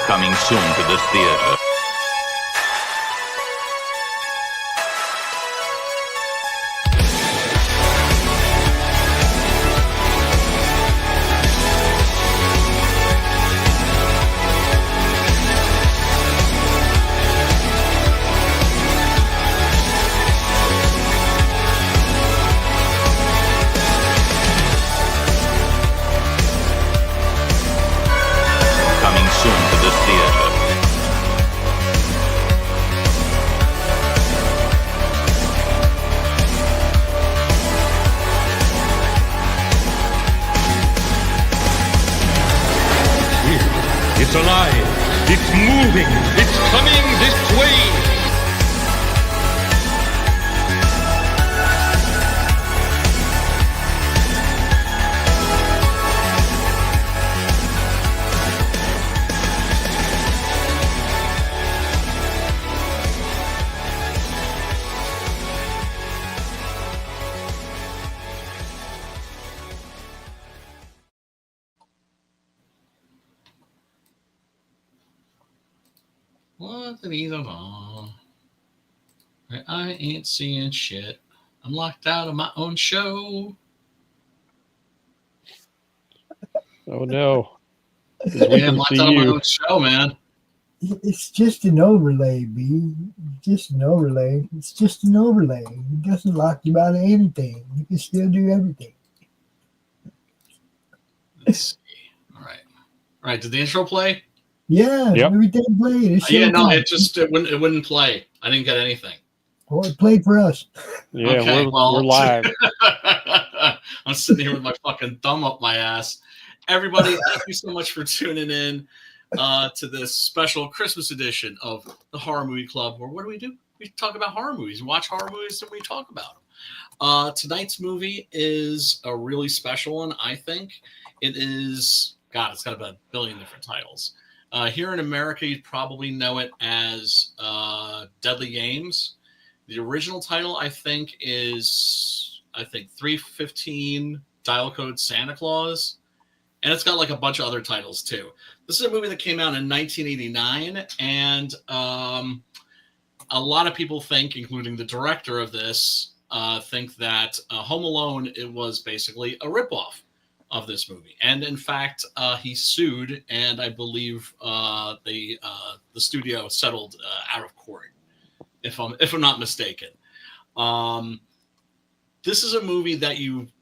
Coming soon to this theater. Coming soon to this theater. It's alive. It's moving. It's coming this way. What the needs of all? I ain't seeing shit. I'm locked out of my own show. Oh no. Yeah, I'm locked out of my own show, man. It's just an overlay, B. Just an overlay. It's just an overlay. It doesn't lock you out of anything. You can still do everything. Let's see. All right. Did the intro play? Yeah, Yep. everything played. It's Yeah, no, showtime. it wouldn't play. I didn't get anything. Well, it played for us. Yeah, Okay, we're live. I'm sitting here with my fucking thumb up my ass. Everybody, thank you so much for tuning in to this special Christmas edition of the Horror Movie Club. Where what do? We talk about horror movies, watch horror movies, and we talk about them. Tonight's movie is a really special one, I think. It is, God, it's got about a billion different titles. Here in America, you'd probably know it as Deadly Games. The original title, I think, is 315 Dial Code Santa Claus. And it's got like a bunch of other titles, too. This is a movie that came out in 1989. And a lot of people think, including the director of this, think that Home Alone, it was basically a ripoff of this movie. And in fact, he sued, and I believe the studio settled out of court, if I'm not mistaken. This is a movie that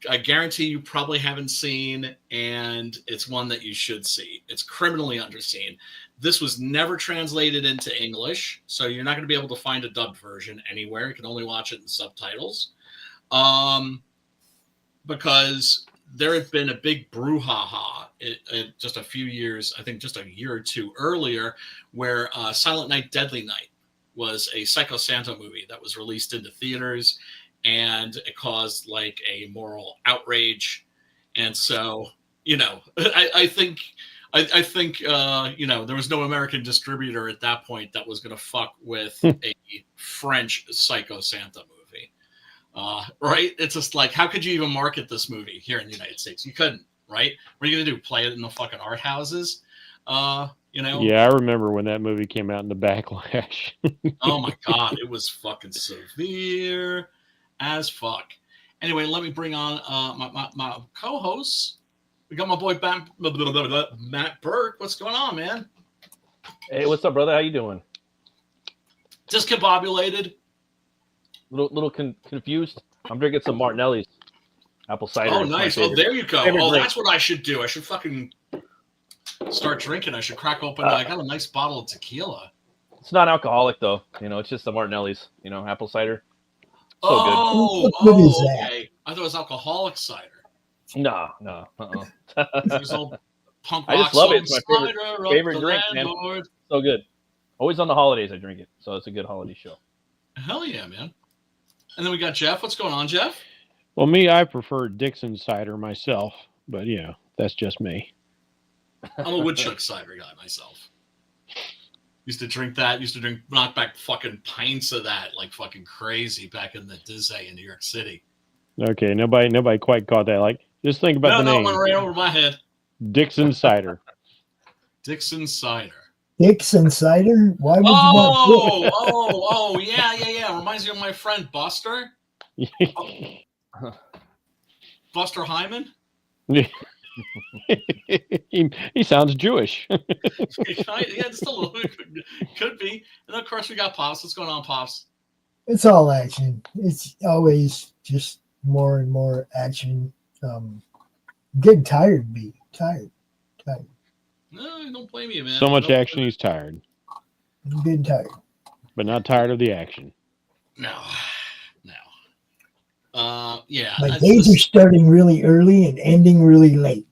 I guarantee you probably haven't seen, and it's one that you should see. It's criminally underseen. This was never translated into English, so you're not going to be able to find a dubbed version anywhere. You can only watch it in subtitles. Because there had been a big brouhaha just a few years, I think just a year or two earlier, where Silent Night, Deadly Night was a Psycho Santa movie that was released into theaters, and it caused like a moral outrage. And so, I think there was no American distributor at that point that was going to fuck with a French Psycho Santa movie. Right? It's just like, how could you even market this movie here in the United States? You couldn't, right? What are you going to do? Play it in the fucking art houses? Yeah, I remember when that movie came out in the backlash. Oh my God, it was fucking severe as fuck. Anyway, let me bring on my co-hosts. We got my boy Matt Burke. What's going on, man? Hey, what's up, brother? How you doing? Discombobulated. Little confused. I'm drinking some Martinelli's apple cider. Oh, nice. Oh, there you go. Favorite Oh, drink. that's what I should do. I should fucking start drinking. I should crack open. I got a nice bottle of tequila. It's not alcoholic though. It's just the Martinelli's. Apple cider. So Oh, What is that? okay. I thought it was alcoholic cider. good. No. These old punk I rock just love it. songs, It's my Cider favorite of the drink, man. Landlord. So good. Always on the holidays I drink it. So it's a good holiday show. Hell yeah, man. And then we got Jeff. What's going on, Jeff? Well, me, I prefer Dixon cider myself, but that's just me. I'm a woodchuck cider guy myself. Used to drink that. Used to knock back fucking pints of that like fucking crazy back in the Disney in New York City. Okay, nobody quite caught that. Like, just think about the No, name. it went right over my head. Dixon cider. Dixon cider. Dixon cider? Why would you want Yeah. Reminds me of my friend Buster. Buster Hyman. he sounds Jewish. Yeah, just a little. Could be. And then, of course, we got Pops. What's going on, Pops? It's all action. It's always just more and more action. Getting tired, B. Tired. No, don't blame you, man. So much action, he's tired. I'm getting tired. But not tired of the action. No. Yeah. My days are starting really early and ending really late.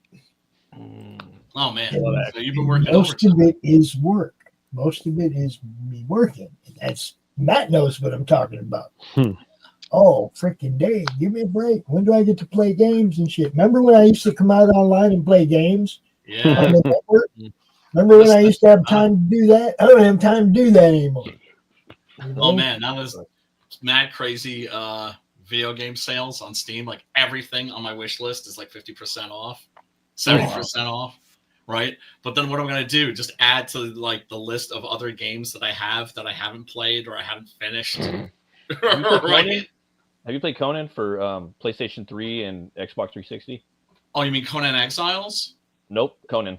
Oh, man. And So you've been working most overtime. of it is work. Most of it is me working. And that's Matt knows what I'm talking about. Oh, freaking day. Give me a break. When do I get to play games and shit? Remember when I used to come out online and play games Yeah. on the network? Remember when I used to have time to do that? I don't have time to do that anymore. You know? Oh, man. That was mad crazy video game sales on Steam. Like everything on my wish list is like 50% off, 70% off. Right. But then what am I going to do? Just add to like the list of other games that I haven't played or I haven't finished. Right. Have you played Conan for PlayStation 3 and Xbox 360? Oh, you mean Conan Exiles? Nope, Conan.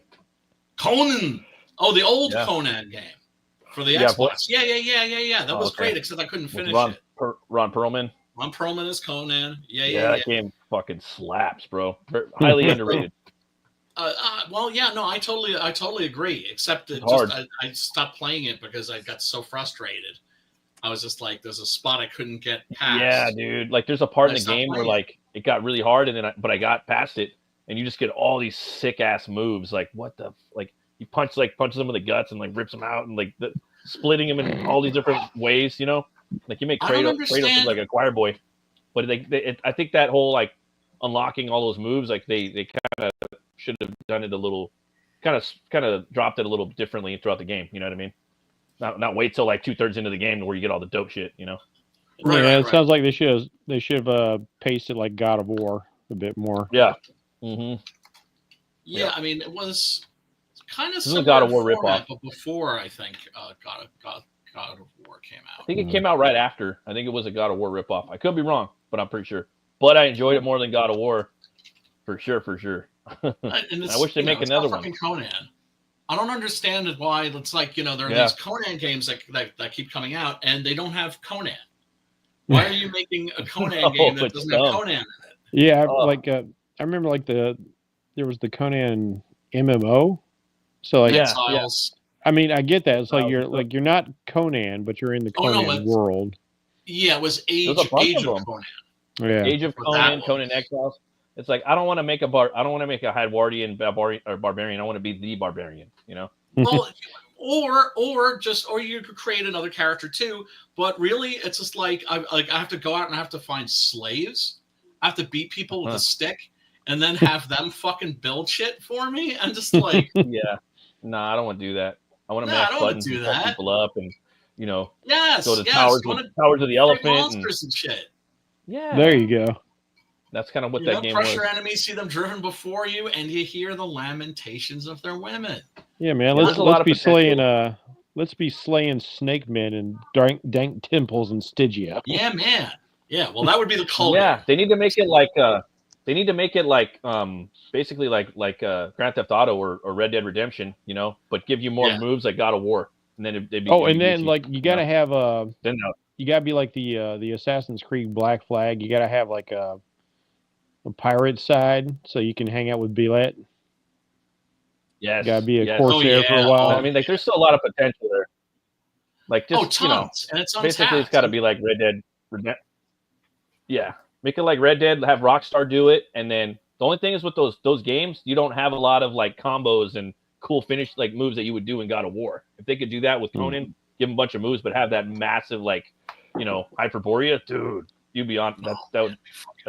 Oh, the old Conan game for the Xbox. Yeah. That was okay. great, except I couldn't finish Ron it. Perlman. Ron Perlman is Conan. Yeah. That game fucking slaps, bro. Highly underrated. Well, yeah, no, I totally agree. Except it Hard. I stopped playing it because I got so frustrated. I was just like, there's a spot I couldn't get past. Yeah, dude. Like, there's a part in the game where like it got really hard, and then I got past it, and you just get all these sick ass moves. Like, what the like? You punches them in the guts and like rips them out, and like splitting them in all these different ways. You know, like you make Kratos look like a choir boy. But I think that whole like unlocking all those moves, like they kind of should have done it a little, kind of dropped it a little differently throughout the game. You know what I mean? Not wait till like 2/3 into the game where you get all the dope shit. You know? It sounds like they should have paced it like God of War a bit more. Yeah. Yeah, I mean, it was kind of similar God of War ripoff, but before I think God of War came out. I think it came out right after. I think it was a God of War ripoff. I could be wrong, but I'm pretty sure. But I enjoyed it more than God of War, for sure. I wish they make another one. Conan. I don't understand why it's like, there are these Conan games that keep coming out and they don't have Conan. Why are you making a Conan game that doesn't have Conan in it? Yeah, I remember like there was the Conan MMO. So like I mean, I get that. It's like you're not Conan, but you're in the Conan world. Yeah, it was Age of Conan. Yeah. Age of Conan, Conan Exiles. It's like I don't want to make a Hydwardian or barbarian. I want to be the barbarian, you know. Well, or you could create another character too. But really, it's just like I have to go out and I have to find slaves. I have to beat people with a stick, and then have them fucking build shit for me. I'm just like, I don't want to do that. I want to mash buttons and fuck people up, and go to towers of the elephant monsters and shit. Yeah, there you go. That's kind of what that game pressure was. enemies, see them driven before you, and you hear the lamentations of their women. Yeah, man. Let's be slaying snake men and dank temples in Stygia. Yeah, man. Yeah, well, that would be the cult. Yeah, they need to make it like basically like Grand Theft Auto or Red Dead Redemption, but give you more moves like God of War, and then they'd be. Oh, and then like you gotta have you gotta be like the Assassin's Creed Black Flag. You gotta have like a pirate side so you can hang out with Billet. Yes, you gotta be a corsair for a while. I mean, like there's still a lot of potential there. Like just tons. And it's basically it's got to be like Red Dead. Yeah, make it like Red Dead. Have Rockstar do it, and then the only thing is with those games, you don't have a lot of like combos and cool finish like moves that you would do in God of War. If they could do that with Conan, give him a bunch of moves, but have that massive like Hyperborea, dude, you'd be on. That'd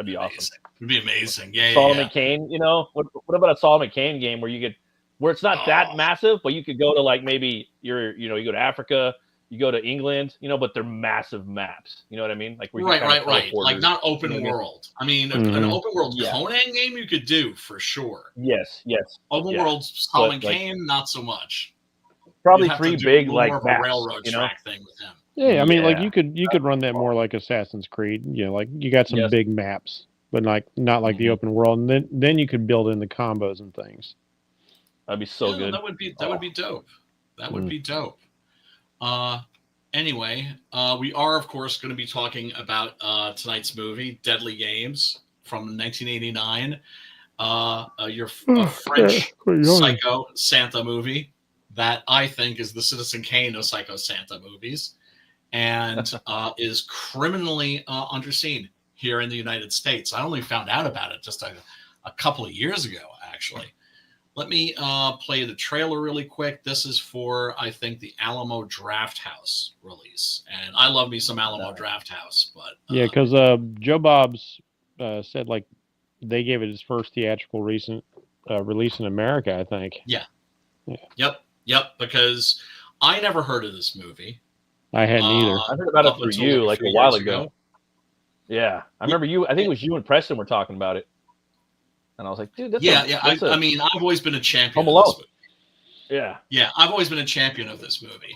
be awesome. It'd be amazing. Yeah, Solomon Kane. What about a Solomon Kane game where it's not that massive, but you could go to like maybe you go to Africa. You go to England, but they're massive maps. You know what I mean? Like right. Like not open world. I mean, an open world Conan game you could do for sure. Yes. Open world Solomon Kane, not so much. probably you'd have 3 to do big more like of a maps, railroad you know? track thing with him. Yeah, I mean, like Yeah. you could run that more like Assassin's Creed. You know, like you got some Yes. big maps, but like not like the open world. And then you could build in the combos and things. That'd be so good. That would be dope. That would be dope. Anyway, we are of course going to be talking about tonight's movie, Deadly Games from 1989. Your French Psycho Santa movie that I think is the Citizen Kane of Psycho Santa movies, and is criminally underseen here in the United States. I only found out about it just a couple of years ago, actually. Let me play the trailer really quick. This is for, I think, the Alamo Drafthouse release. And I love me some Alamo Drafthouse. But yeah, because Joe Bob's said like they gave it his first theatrical recent release in America, I think. Yeah. Yep. Because I never heard of this movie. I hadn't either. I heard about it through you like a while ago. Yeah. I remember you. I think it was you and Preston were talking about it. And I was like, dude, that's I mean, I've always been a champion Home of this Alone. movie. Yeah, I've always been a champion of this movie.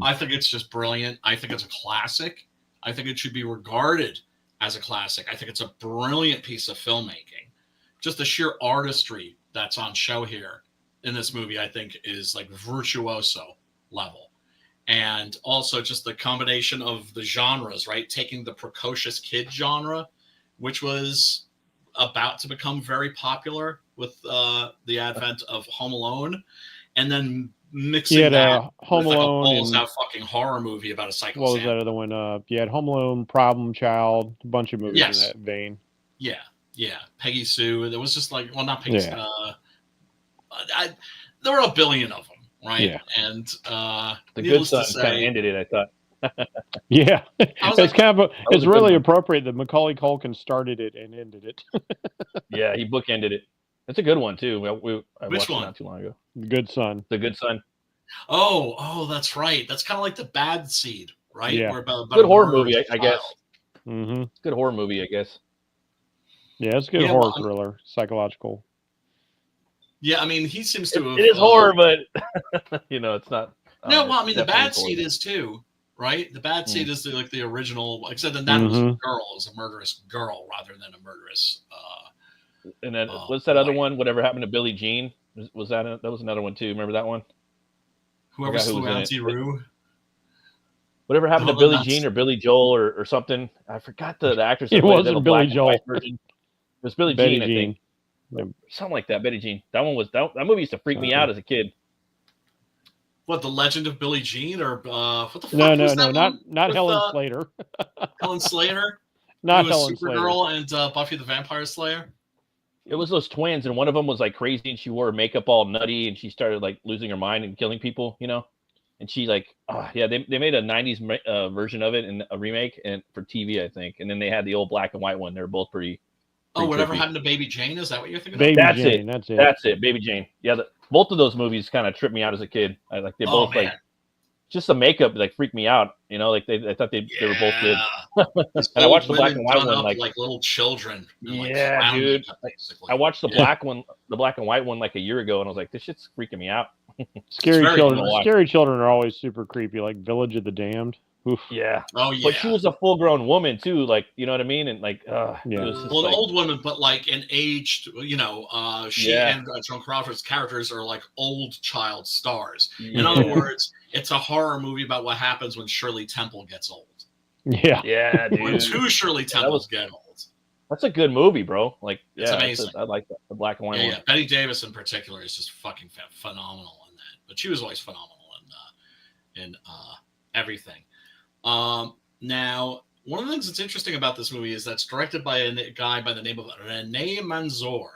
I think it's just brilliant. I think it's a classic. I think it should be regarded as a classic. I think it's a brilliant piece of filmmaking. Just the sheer artistry that's on show here in this movie, I think, is like virtuoso level. And also just the combination of the genres, right? Taking the Precocious Kid genre, which was about to become very popular with the advent of Home Alone, and then mixing that Home with Alone like a balls-out fucking horror movie about a psycho. What was that other one? You had Home Alone, Problem Child, a bunch of movies in that vein. Yeah. Peggy Sue. There was just like, well, not Peggy. Sue. There were a billion of them, right? Yeah. And The Good Son kind of ended it, I thought. Yeah, it's really appropriate that Macaulay Culkin started it and ended it. Yeah, he bookended it. That's a good one too. I Which watched one? it not too long ago. The Good Son. The Good Son. Oh, that's right. That's kind of like The Bad Seed, right? Yeah. Good horror movie, I guess. Mm-hmm. Good horror movie, I guess. Yeah, it's a good horror thriller, psychological. Yeah, I mean, he seems to have. It is horror, but it's not. No, well, I mean, The Bad Seed is too. Right, The Bad Seed is the original, except that was a girl, it was a murderous girl rather than a murderous. And then what's that other one? Whatever Happened to Billie Jean? Was that was another one too? Remember that one? Whoever slew Auntie Rue. Whatever Happened to Billie Jean or Billy Joel or something? I forgot the actress. It wasn't Billy Joel. It was Billie Jean, I think. Something like that. Betty Jean. That movie used to freak me out as a kid. What, The Legend of Billie Jean, or what the fuck? No, not Helen Slater. Helen Slater, not Helen Slater. Supergirl and Buffy the Vampire Slayer. It was those twins, and one of them was like crazy, and she wore makeup all nutty, and she started like losing her mind and killing people, And she they made a '90s version of it and a remake and for TV, I think, and then they had the old black and white one. They're both pretty. Whatever Happened to Baby Jane? Is that what you're thinking? That's it. Baby Jane. Yeah, both of those movies kind of tripped me out as a kid. They both like just the makeup like freaked me out. I thought they were both good. And I watched the black and white one like little children. Yeah, dude. I watched the black and white one like a year ago, and I was like, this shit's freaking me out. Scary children are always super creepy, like Village of the Damned. Oof. Yeah. Oh yeah. But she was a full-grown woman too, like you know what I mean, and like an old woman, but like an aged, she and Joan Crawford's characters are like old child stars. In other words, it's a horror movie about what happens when Shirley Temple gets old. Yeah. Yeah, dude. When two Shirley Temples get old. That's a good movie, bro. Like, it's amazing. I like that. The black and white one. Yeah, Betty Davis in particular is just fucking phenomenal in that. But she was always phenomenal in everything. Now, one of the things that's interesting about this movie is that it's directed by a guy by the name of René Manzor.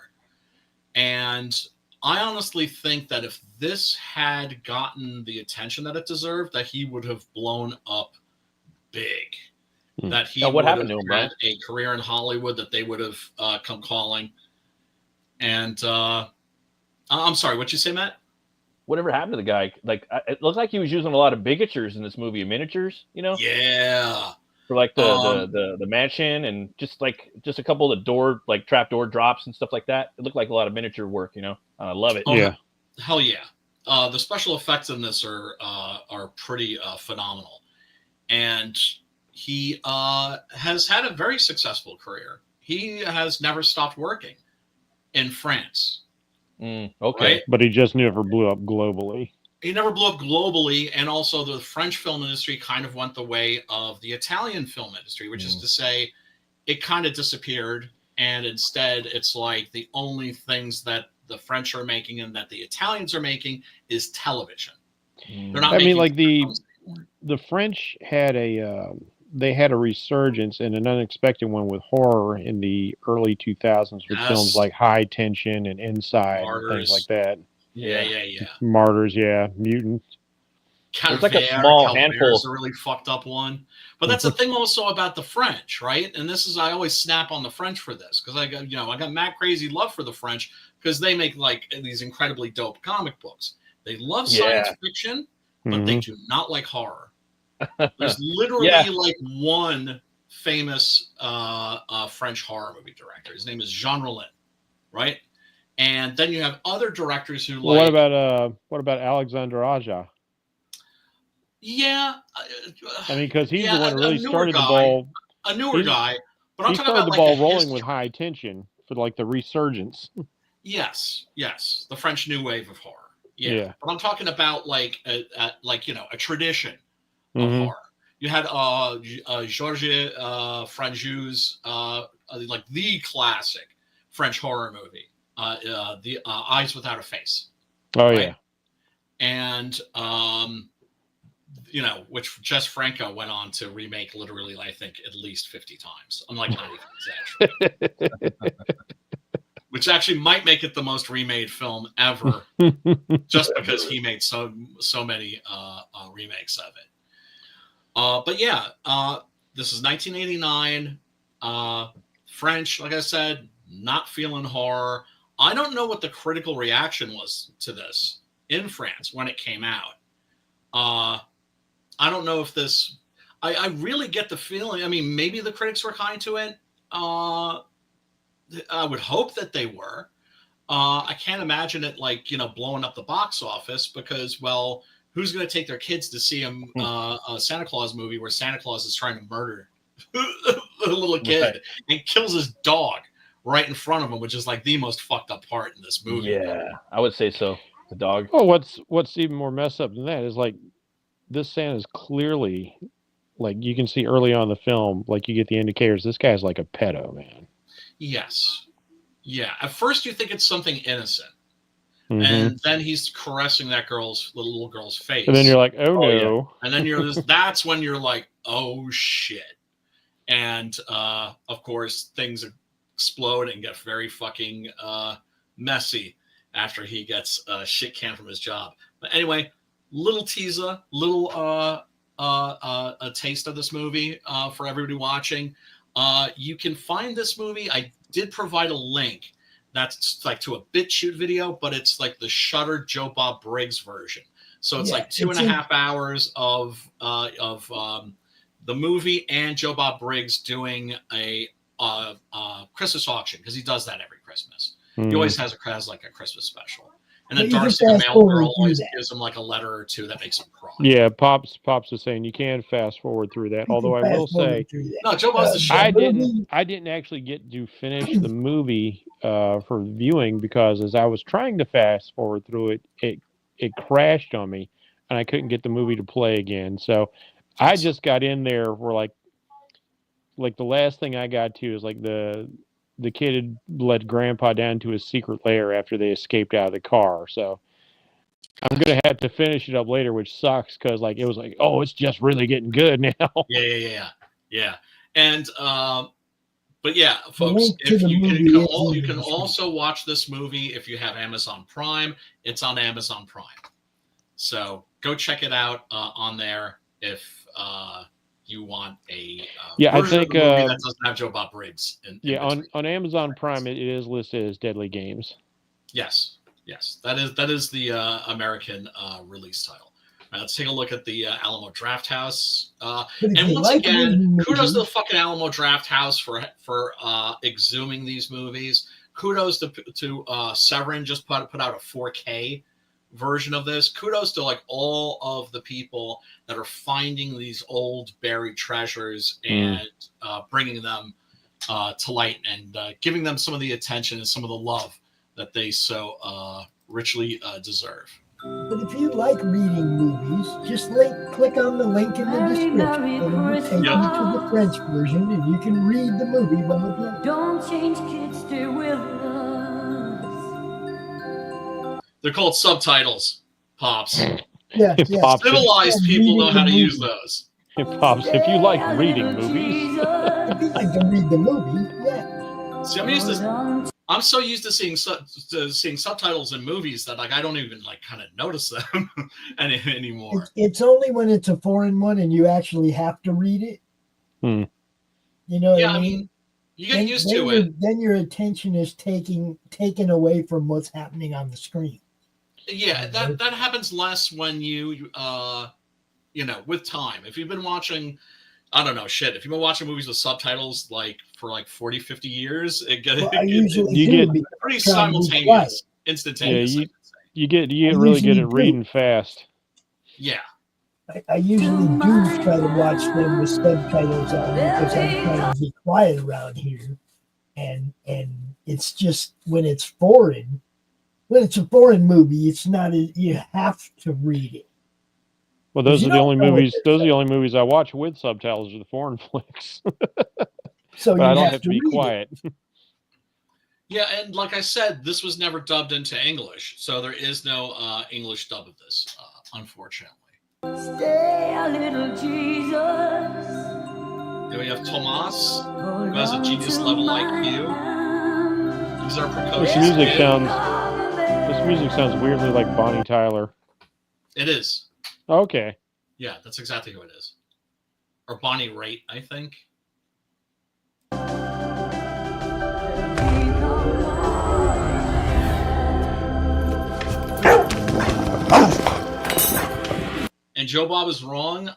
And I honestly think that if this had gotten the attention that it deserved, that he would have blown up big. That he would have had a career in Hollywood, that they would have come calling. And I'm sorry, what'd you say, Matt? Whatever happened to the guy? Like, it looks like he was using a lot of bigatures in this movie, miniatures, Yeah. For like the mansion and just a couple of trap door drops and stuff like that. It looked like a lot of miniature work, I love it. Oh, yeah. Hell yeah. the special effects in this are pretty phenomenal, and he has had a very successful career. He has never stopped working in France. Okay, right? But he just never blew up globally. He never blew up globally, and also the French film industry kind of went the way of the Italian film industry, which is to say, it kind of disappeared, and instead, it's like the only things that the French are making and that the Italians are making is television. They're not. I mean, like the French had a resurgence and an unexpected one with horror in the early 2000s with films like High Tension and Inside and things like that. Yeah. Martyrs, Mutant. It's like a small handful. Is a really fucked up one. But that's the thing also about the French, right? And this is, I always snap on the French for this because I got mad crazy love for the French because they make like these incredibly dope comic books. They love science fiction, but they do not like horror. There's literally like one famous French horror movie director. His name is Jean Rollin, right? And then you have other directors who like. What about Alexandre Aja? Yeah, I mean, because he's the one who really started the ball. A newer guy, but I'm he talking started about the ball like rolling with High Tension for like the resurgence. Yes, the French new wave of horror. Yeah. But I'm talking about like a tradition of horror. You had Georges Franju's like the classic French horror movie, the Eyes Without a Face. Oh right? yeah, and which Jess Franco went on to remake literally, I think, at least 50 times. I'm like not even exaggerating. Which actually might make it the most remade film ever, just because he made so many remakes of it. But yeah, this is 1989. French, like I said, not feeling horror. I don't know what the critical reaction was to this in France when it came out. I don't know if this. I really get the feeling. I mean, maybe the critics were kind to it. I would hope that they were. I can't imagine it blowing up the box office because, well, who's going to take their kids to see a Santa Claus movie where Santa Claus is trying to murder a little kid and kills his dog right in front of him, which is like the most fucked up part in this movie. Yeah, I would say so. The dog. Oh, what's even more messed up than that is like this Santa's clearly, like you can see early on in the film, like you get the indicators. This guy's like a pedo, man. Yes. Yeah. At first you think it's something innocent. And then he's caressing that little girl's face. And then you're like, oh no. Yeah. And then that's when you're like, oh shit. And of course things explode and get very fucking messy after he gets shit canned from his job. But anyway, little teaser, a taste of this movie for everybody watching. You can find this movie. I did provide a link that's like to a BitChute video, but it's like the Shudder Joe Bob Briggs version. So it's like 2.5 hours of the movie and Joe Bob Briggs doing a Christmas auction because he does that every Christmas. He always has like a Christmas special. And then Darcy the mail girl always gives him like a letter or two that makes him cry. Yeah, Pops is saying you can fast forward through that. Although I will say, no, Joe Bob's the shit. I didn't actually get to finish the movie for viewing because as I was trying to fast forward through it crashed on me and I couldn't get the movie to play again. So I just got in there where like the last thing I got to is like the kid had led Grandpa down to his secret lair after they escaped out of the car. So I'm going to have to finish it up later, which sucks because like it was like, oh, it's just really getting good now. Yeah. And but yeah, folks, if you can also watch this movie if you have Amazon Prime. It's on Amazon Prime. So go check it out on there if you want a I think that doesn't have Joe Bob Briggs. On Amazon Prime it is listed as Deadly Games. Yes, that is the American release title. Let's take a look at the Alamo Drafthouse. And once again, kudos to the fucking Alamo Drafthouse for exhuming these movies. Kudos to Severin just put out a 4K version of this. Kudos to like all of the people that are finding these old buried treasures and bringing them to light and giving them some of the attention and some of the love that they so richly deserve. But if you like reading movies, just click on the link in the description and it will take you to the French version and you can read the movie while we play. Don't change, kids, stay with us. They're called subtitles, Pops. Yeah. Civilized people know how to use those. Pops, if you like reading movies. If you like to read the movie, yeah. See, I'm so used to seeing subtitles in movies that like I don't even like kind of notice them anymore. It's only when it's a foreign one and you actually have to read it. You know what I mean? You get used to it. Then your attention is taken away from what's happening on the screen. Yeah, that happens less when you with time. If you've been watching, I don't know, shit. If you've been watching movies with subtitles like for like 40, 50 years, it gets pretty simultaneous, instantaneous. Yeah, you get really good at reading fast. Yeah. I usually do try to watch them with subtitles on because I'm trying to be quiet around here. And it's just when it's foreign, when it's a foreign movie, it's not you have to read it. Well, those are the only movies. Those are the only movies I watch with subtitles. Are the foreign flicks. So but I don't have to be quiet. Yeah, and like I said, this was never dubbed into English, so there is no English dub of this, unfortunately. Stay a little Jesus. Then we have Tomas, who has a genius level IQ. These are precocious. This music sounds weirdly like Bonnie Tyler. It is. Okay. Yeah, that's exactly who it is. Or Bonnie Raitt, I think. And Joe Bob is wrong.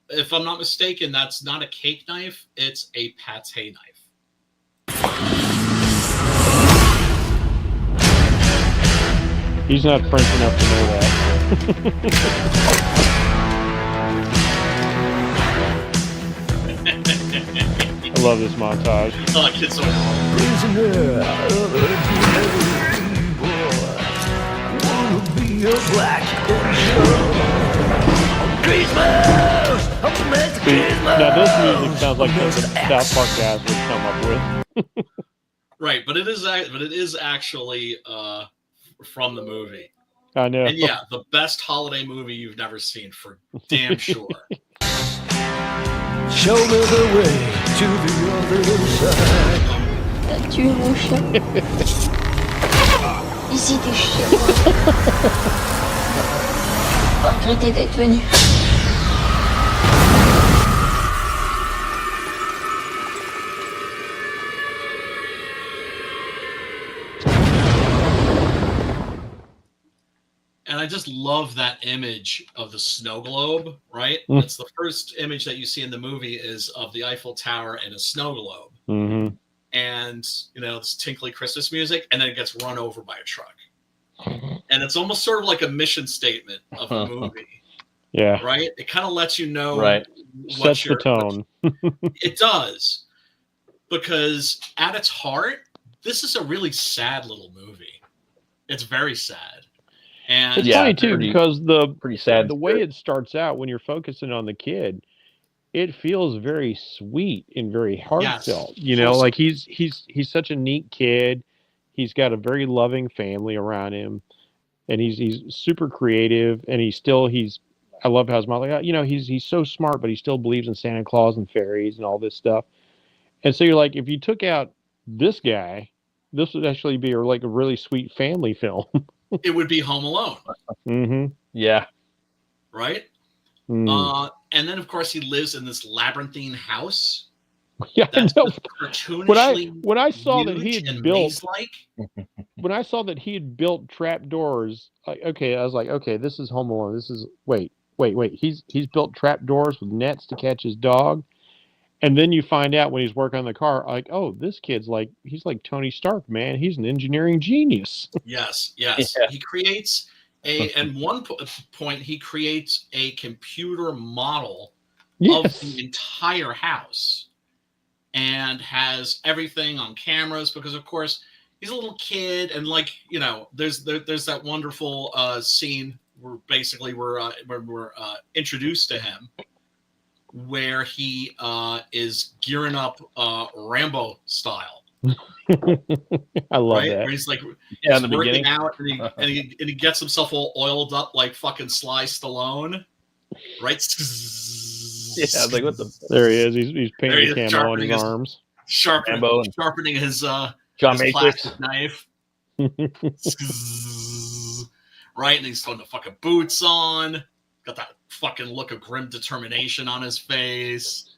If I'm not mistaken, that's not a cake knife. It's a pâté knife. He's not French enough to know that. I love this montage. Oh, kid's so Prisoner of a wanna be a black angel. Christmas! Now this music sounds like the South Park guys would come up with. Right, but it is actually from the movie. I know. And yeah, the best holiday movie you've never seen, for damn sure. Show me the way to the other side. T'as tué mon chien. Ici t'es chien. Pas regretter d'être venu. And I just love that image of the snow globe, right? That's the first image that you see in the movie is of the Eiffel Tower and a snow globe. Mm-hmm. And, this tinkly Christmas music, and then it gets run over by a truck. And it's almost sort of like a mission statement of the movie. Yeah. Right? It kind of lets you know. Right. Sets the tone. It does. Because at its heart, this is a really sad little movie. It's very sad. And it's funny too because pretty sad. The way it starts out when you're focusing on the kid, it feels very sweet and very heartfelt. Yes. Like he's such a neat kid. He's got a very loving family around him, and he's super creative. And I love how his mom, he's so smart, but he still believes in Santa Claus and fairies and all this stuff. And so you're like, if you took out this guy, this would actually be like a really sweet family film. It would be Home Alone. Mm-hmm. Yeah. Right? Mm. And then, of course, he lives in this labyrinthine house. Yeah, that's cartoonishly when I saw that he had built, when I saw that he had built trap doors, I was like, okay, this is Home Alone. This is wait. He's built trap doors with nets to catch his dog. And then you find out when he's working on the car, like, oh, this kid's he's like Tony Stark, man. He's an engineering genius. Yes. Yeah. He creates At one point, he creates a computer model Yes. of the entire house and has everything on cameras because, of course, he's a little kid. And, like, you know, there's that wonderful scene where basically we're introduced to him where he is gearing up Rambo style. I love right? that. Where he's like, Yeah, he's in the working beginning. out, and he gets himself all oiled up like fucking Sly Stallone, right? Yeah, I was like, what the? There he is. He's painting There he is, camo on his arms. Sharpening his John his Matrix plastic knife. Right, and he's throwing the fucking boots on. Got that fucking look of grim determination on his face.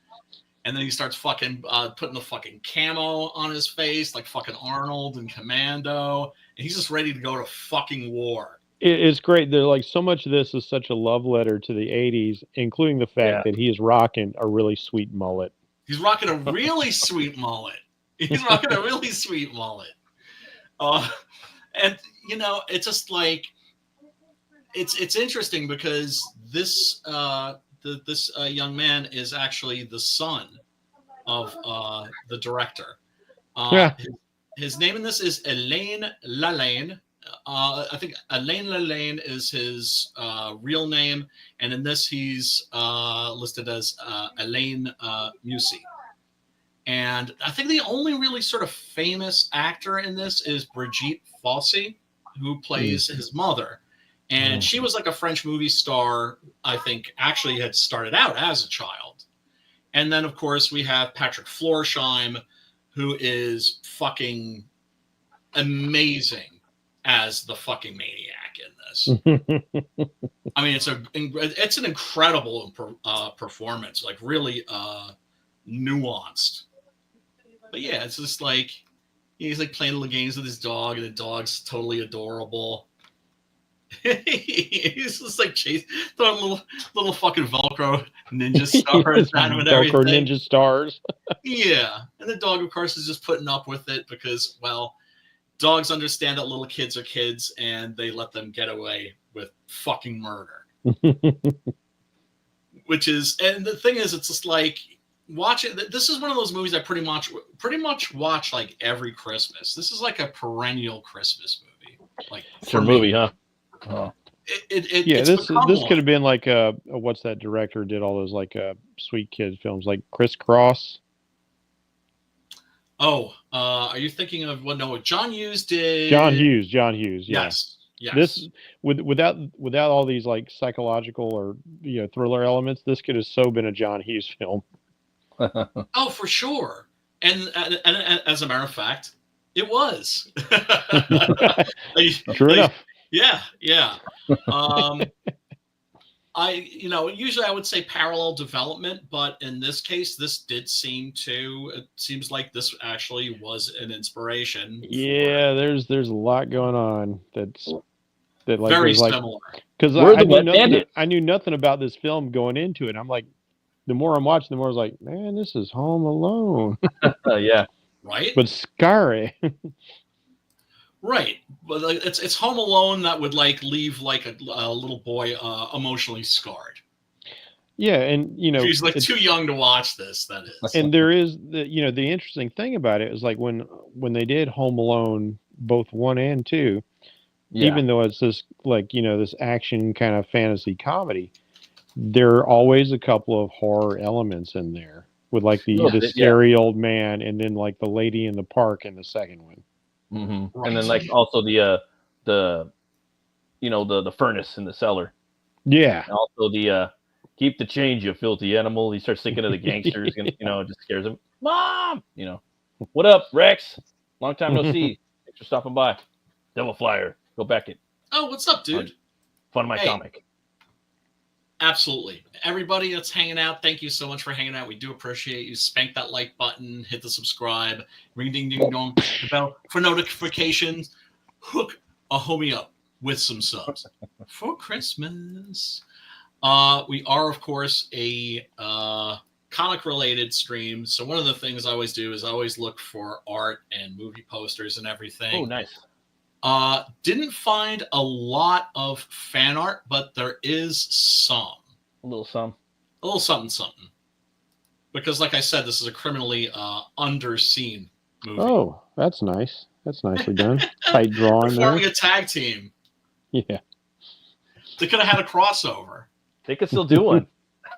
And then he starts fucking putting the fucking camo on his face, like fucking Arnold and Commando. And he's just ready to go to fucking war. It's great. They're like, so much of this is such a love letter to the 80s, including the fact that he is rocking a really sweet mullet. He's rocking a really sweet mullet. He's rocking a really sweet mullet. And, you know, it's just like, it's interesting because this this young man is actually the son of the director. His name in this is Alain Lalane. I think Alain Lalane is his real name, and in this he's listed as Alain Musi. And I think the only really sort of famous actor in this is Brigitte Fossey, who plays his mother. And she was like a French movie star, I think, actually had started out as a child. And then, of course, we have Patrick Florsheim, who is fucking amazing as the fucking maniac in this. I mean, it's an incredible performance, like really nuanced. But yeah, it's just like he's like playing little games with his dog, and the dog's totally adorable. He's just like throwing little fucking Velcro ninja stars at him and everything. Velcro ninja stars. Yeah, and the dog, of course, is just putting up with it because, well, dogs understand that little kids are kids, and they let them get away with fucking murder. Which is, and the thing is, it's just like watch it. This is one of those movies I pretty much watch like every Christmas. This is like a perennial Christmas movie. Like it's your movie, huh? Oh. This could have been like what's that director did all those like sweet kids films like Crisscross. Oh, are you thinking of what? No, John Hughes did. John Hughes. Yeah. Yes. This without all these like psychological or thriller elements, this could have so been a John Hughes film. Oh, for sure. And as a matter of fact, it was. True enough. Yeah. Usually I would say parallel development, but in this case, it seems like this actually was an inspiration. Yeah, there's a lot going on that like very similar. Because I knew nothing about this film going into it. I'm like, the more I'm watching, the more I was like, man, this is Home Alone. Yeah. Right. But scary. Right, but it's Home Alone that would like leave like a little boy emotionally scarred. Yeah, and he's like too young to watch this. That is, and there is the interesting thing about it is like when they did Home Alone both 1 and 2, even though it's this like this action kind of fantasy comedy, there are always a couple of horror elements in there with like the scary old man and then like the lady in the park in the second one. Mm-hmm. Right. And then like also the furnace in the cellar. Yeah. And also the keep the change, you filthy animal. He starts thinking of the gangsters and it just scares him. Mom, what up, Rex? Long time no see. Thanks for stopping by. Devil Flyer. Go back it. Oh, what's up, dude? Fun of my comic. Absolutely. Everybody that's hanging out, thank you so much for hanging out. We do appreciate you. Spank that like button, hit the subscribe, ring ding ding dong, the bell for notifications. Hook a homie up with some subs for Christmas. We are, of course, a comic related stream. So one of the things I always do is I always look for art and movie posters and everything. Oh, nice. Didn't find a lot of fan art, but there is some. A little something, something. Because, like I said, this is a criminally underseen movie. Oh, that's nice. That's nicely done. Tight drawing there. Forming a tag team. Yeah. They could have had a crossover. They could still do one.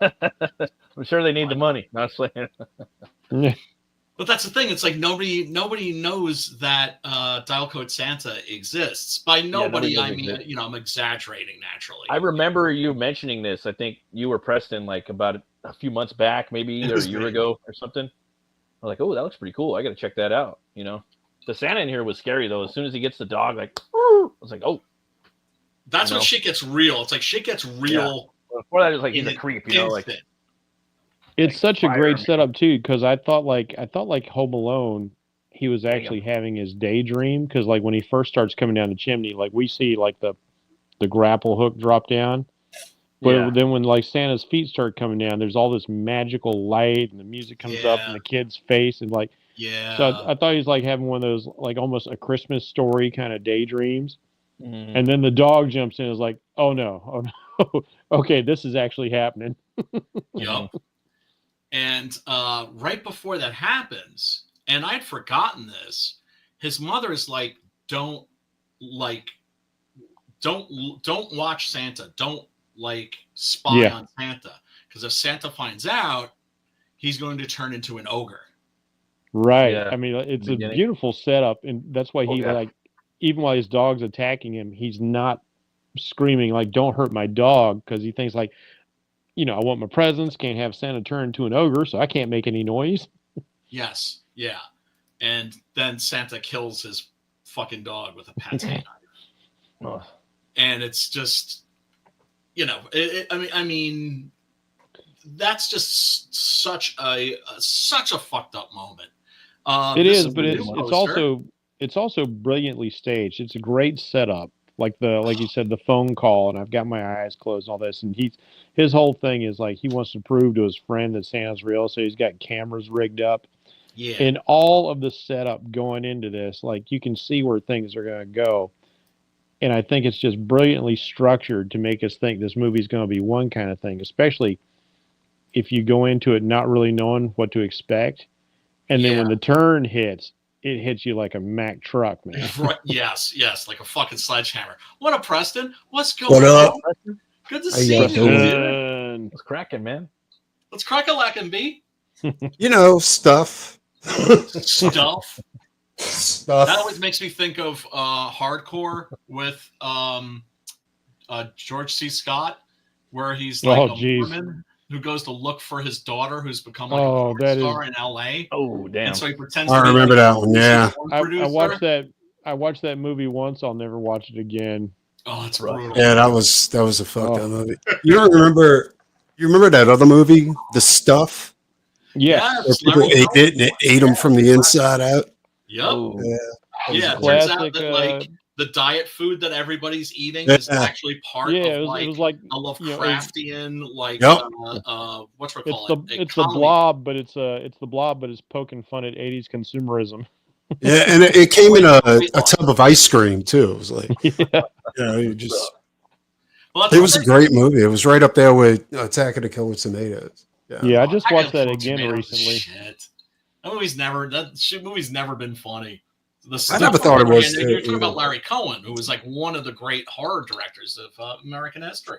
I'm sure they need the money. Not saying. Yeah. But that's the thing. It's like nobody knows that Dial Code Santa exists. By nobody, I mean, I'm exaggerating naturally. I remember you mentioning this. I think you were Preston like about a few months back, maybe either a year ago or something. I'm like, oh, that looks pretty cool. I got to check that out. The Santa in here was scary though. As soon as he gets the dog, like, I was like, oh. That's when shit gets real. It's like shit gets real. Yeah. Before that, it was like he's a creep. Like. It's such a great setup too, because I thought like Home Alone, he was actually having his daydream, because like when he first starts coming down the chimney, like we see like the grapple hook drop down, but then when like Santa's feet start coming down, there's all this magical light and the music comes up in the kid's face and like So I thought he was like having one of those like almost a Christmas story kind of daydreams, and then the dog jumps in and is like, oh no, okay, this is actually happening. Yep. And right before that happens, and I'd forgotten this, his mother is like, don't watch Santa. Don't like spy on Santa. Because if Santa finds out, he's going to turn into an ogre. Right. Yeah. I mean, it's a beautiful setup. And that's why he like, even while his dog's attacking him, he's not screaming like, don't hurt my dog. Because he thinks like, I want my presents, can't have Santa turn into an ogre, so I can't make any noise. Yes, yeah. And then Santa kills his fucking dog with a pate knife. Oh. And it's just, I mean, that's just such a fucked up moment. It is, but it's also brilliantly staged. It's a great setup. Like you said, the phone call, and I've got my eyes closed and all this. And his whole thing is like he wants to prove to his friend that Santa's real, so he's got cameras rigged up. Yeah. And all of the setup going into this, like you can see where things are going to go. And I think it's just brilliantly structured to make us think this movie's going to be one kind of thing, especially if you go into it not really knowing what to expect. And then when the turn hits, it hits you like a Mack truck, man. Right. Yes, like a fucking sledgehammer. What up, Preston? What's going on? Good to see you. What's cracking, man? Let's crack a lack and B. Stuff. Stuff. That always makes me think of Hardcore with George C. Scott, where he's like a woman who goes to look for his daughter who's become like a porn star in LA. Oh, damn. And so he pretends I remember that one, yeah. I watched that movie once, I'll never watch it again. Oh, it's brutal. Yeah, that was a fucked up movie. You don't remember that other movie, The Stuff? Yeah. Where people ate it and it ate them from the inside out. Yep. Oh. Yeah. It turns out that like the diet food that everybody's eating is actually part of it was like a Lovecraftian, what's it called? It's the Blob, but it's the Blob, but it's poking fun at 80s consumerism. Yeah, and it came in a tub of ice cream too. It was like, you just. It was a great movie. It was right up there with Attack of the Killer Tomatoes. Yeah, I just watched that again recently. Shit. That movie's never been funny. I never thought it was. You're talking about Larry Cohen, who was like one of the great horror directors of American history.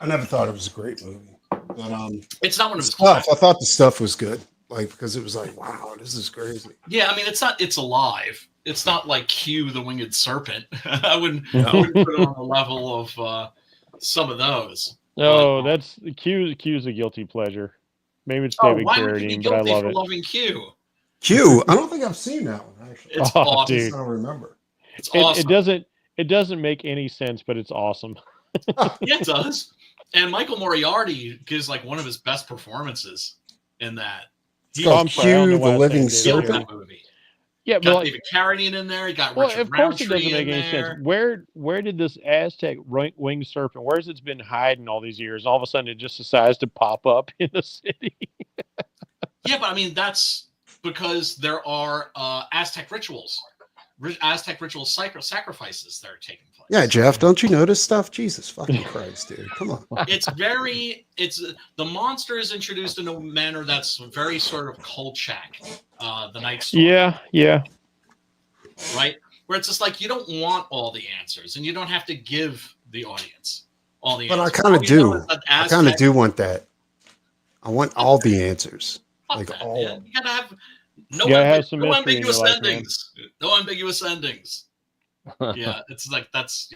I never thought it was a great movie. But, it's not one of his stuff. I thought the stuff was good, like because it was like, wow, this is crazy. Yeah, I mean, it's not. It's alive. It's not like Q, the Winged Serpent. I wouldn't put it on the level of some of those. No, that's Q's a guilty pleasure. Maybe it's David Carradine, but I love it. Loving Q. Q. I don't think I've seen that one actually. It's awesome. I don't remember. It's awesome. It doesn't make any sense, but it's awesome. Yeah, it does. And Michael Moriarty gives like one of his best performances in that. Q, the Living Serpent. Yeah, but David Carradine in there. You got Richard Roundtree. Of course, it doesn't make any sense. Where did this Aztec winged serpent? Where's it's been hiding all these years? All of a sudden, it just decides to pop up in the city. Yeah, but I mean that's because there are Aztec rituals Aztec ritual sacrifices that are taking place. Yeah, Jeff, don't you notice stuff? Jesus fucking Christ, dude. Come on. The monster is introduced in a manner that's very sort of Kolchak, the Night Storm. Yeah. Right? Where it's just like you don't want all the answers, and you don't have to give the audience all the answers. But I kind of do. I kind of do want that. I want all the answers. Like all. Yeah. You gotta have no ambiguous endings. No ambiguous endings. Yeah, it's like that's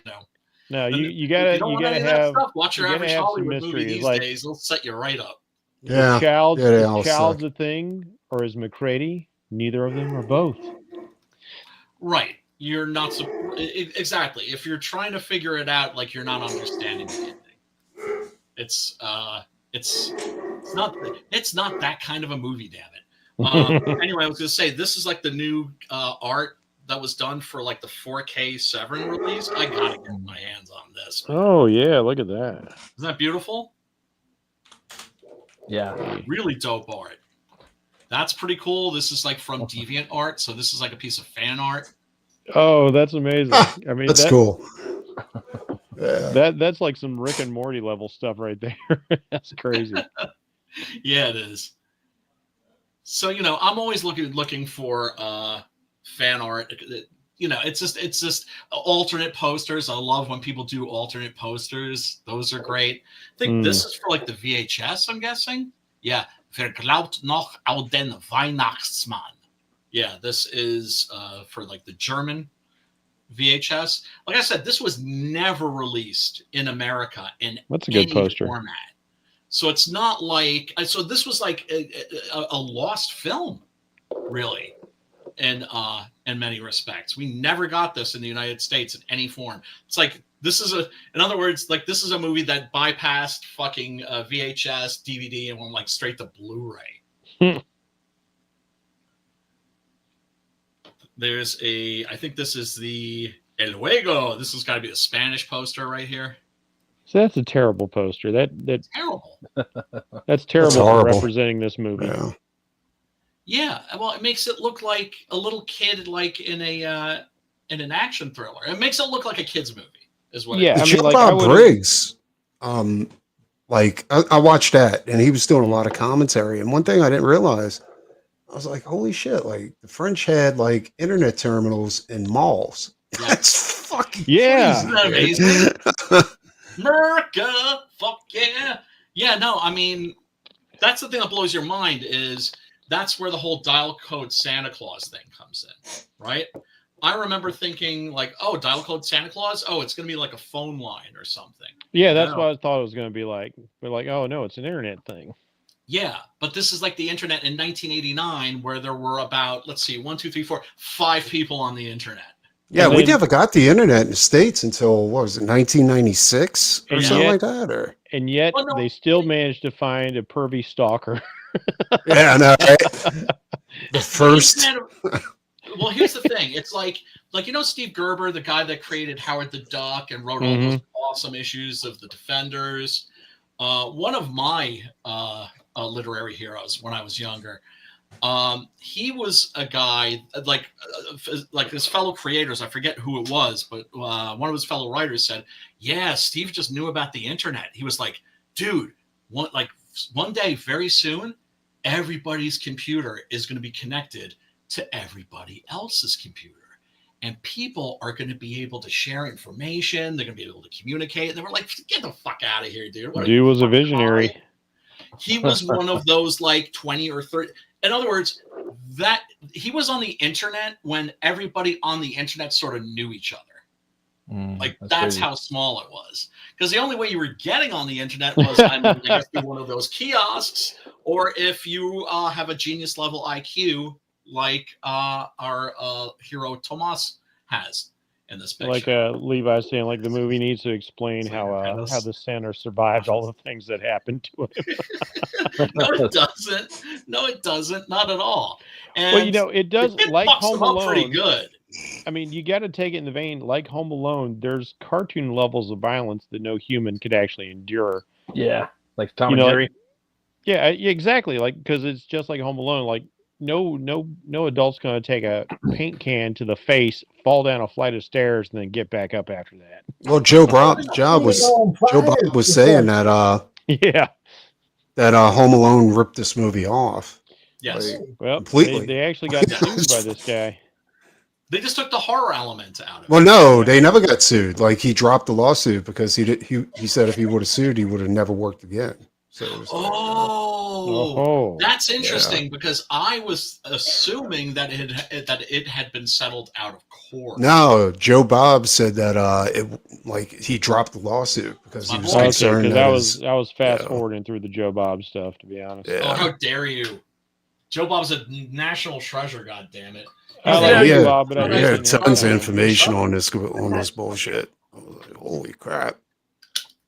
No, you gotta have stuff. Watch your average Hollywood movie these days. It'll set you right up. Yeah. Is Child's a thing, or is McCready? Neither of them, or both. Right. You're not exactly. If you're trying to figure it out, like you're not understanding the ending. It's not that kind of a movie, damn it. Anyway, I was gonna say this is like the new art that was done for like the 4K Severin release. I gotta get my hands on this. Oh yeah, look at that. Isn't that beautiful? Yeah. Really dope art. That's pretty cool. This is like from Deviant Art, so this is like a piece of fan art. Oh, that's amazing. I mean, that's cool. Yeah. That's like some Rick and Morty level stuff right there. That's crazy. Yeah, it is. So I'm always looking for fan art. It's just alternate posters. I love when people do alternate posters. Those are great. I think this is for like the VHS. I'm guessing. Yeah, Wer glaubt noch an den Weihnachtsmann? Yeah, this is for like the German VHS. Like I said, this was never released in America in any format. So it's not like this was like a lost film, really, in many respects. We never got this in the United States in any form. It's like in other words, like this is a movie that bypassed fucking VHS, DVD, and went like straight to Blu-ray. I think this is the El Juego. This has got to be the Spanish poster right here. So that's a terrible poster. That's terrible. That's terrible for representing this movie. Yeah. Well, it makes it look like a little kid, like in an action thriller. It makes it look like a kid's movie, is what. Yeah, Bob Briggs. Like I watched that, and he was doing a lot of commentary. And one thing I didn't realize, I was like, "Holy shit!" Like the French had like internet terminals in malls. Yeah. That's fucking crazy. Isn't that amazing? America, fuck yeah. Yeah, no, I mean, that's the thing that blows your mind is that's where the whole dial code Santa Claus thing comes in, right? I remember thinking like, oh, dial code Santa Claus? Oh, it's going to be like a phone line or something. Yeah, that's what I thought it was going to be like. We're like, oh, no, it's an internet thing. Yeah, but this is like the internet in 1989 where there were about, 5 people on the internet. Yeah, we never got the internet in the States until, 1996 or something like that? And yet they still managed to find a pervy stalker. Yeah, I know, right? The first. Well, here's the thing. It's like Steve Gerber, the guy that created Howard the Duck and wrote all those awesome issues of The Defenders. One of my literary heroes when I was younger. He was a guy like his fellow creators. I forget who it was, but one of his fellow writers said, "Yeah, Steve just knew about the internet." He was like, "Dude, one day, very soon, everybody's computer is going to be connected to everybody else's computer, and people are going to be able to share information. They're going to be able to communicate." And they were like, "Get the fuck out of here, dude!" Dude was a visionary. He was one of those like 20 or 30. In other words, that he was on the internet when everybody on the internet sort of knew each other. That's how small it was. Because the only way you were getting on the internet was I guess through one of those kiosks, or if you have a genius level IQ like our hero Tomas has in this picture. Like Levi saying, like the movie needs to explain how the Santa survived all the things that happened to him. No, it doesn't. No, it doesn't. Not at all. And well, it does. Like Home Alone, pretty good. I mean, you got to take it in the vein. Like Home Alone, there's cartoon levels of violence that no human could actually endure. Yeah, like Tom and Jerry. Yeah, exactly. Like because it's just like Home Alone. Like no adult's going to take a paint can to the face, fall down a flight of stairs, and then get back up after that. Well, Joe Bob was saying that yeah, that Home Alone ripped this movie off. Yes. Like, well, completely. They actually got sued by this guy. They just took the horror element out of it. Well, no, they never got sued. Like he dropped the lawsuit because he said if he would have sued, he would have never worked again. So it was that's interesting because I was assuming that it had been settled out of court. No, Joe Bob said that he dropped the lawsuit because he was concerned. I was fast forwarding through the Joe Bob stuff, to be honest. Yeah. Oh, how dare you! Joe Bob's a national treasure. God damn it! Joe Bob, but I had tons of information on this bullshit. I was like, holy crap.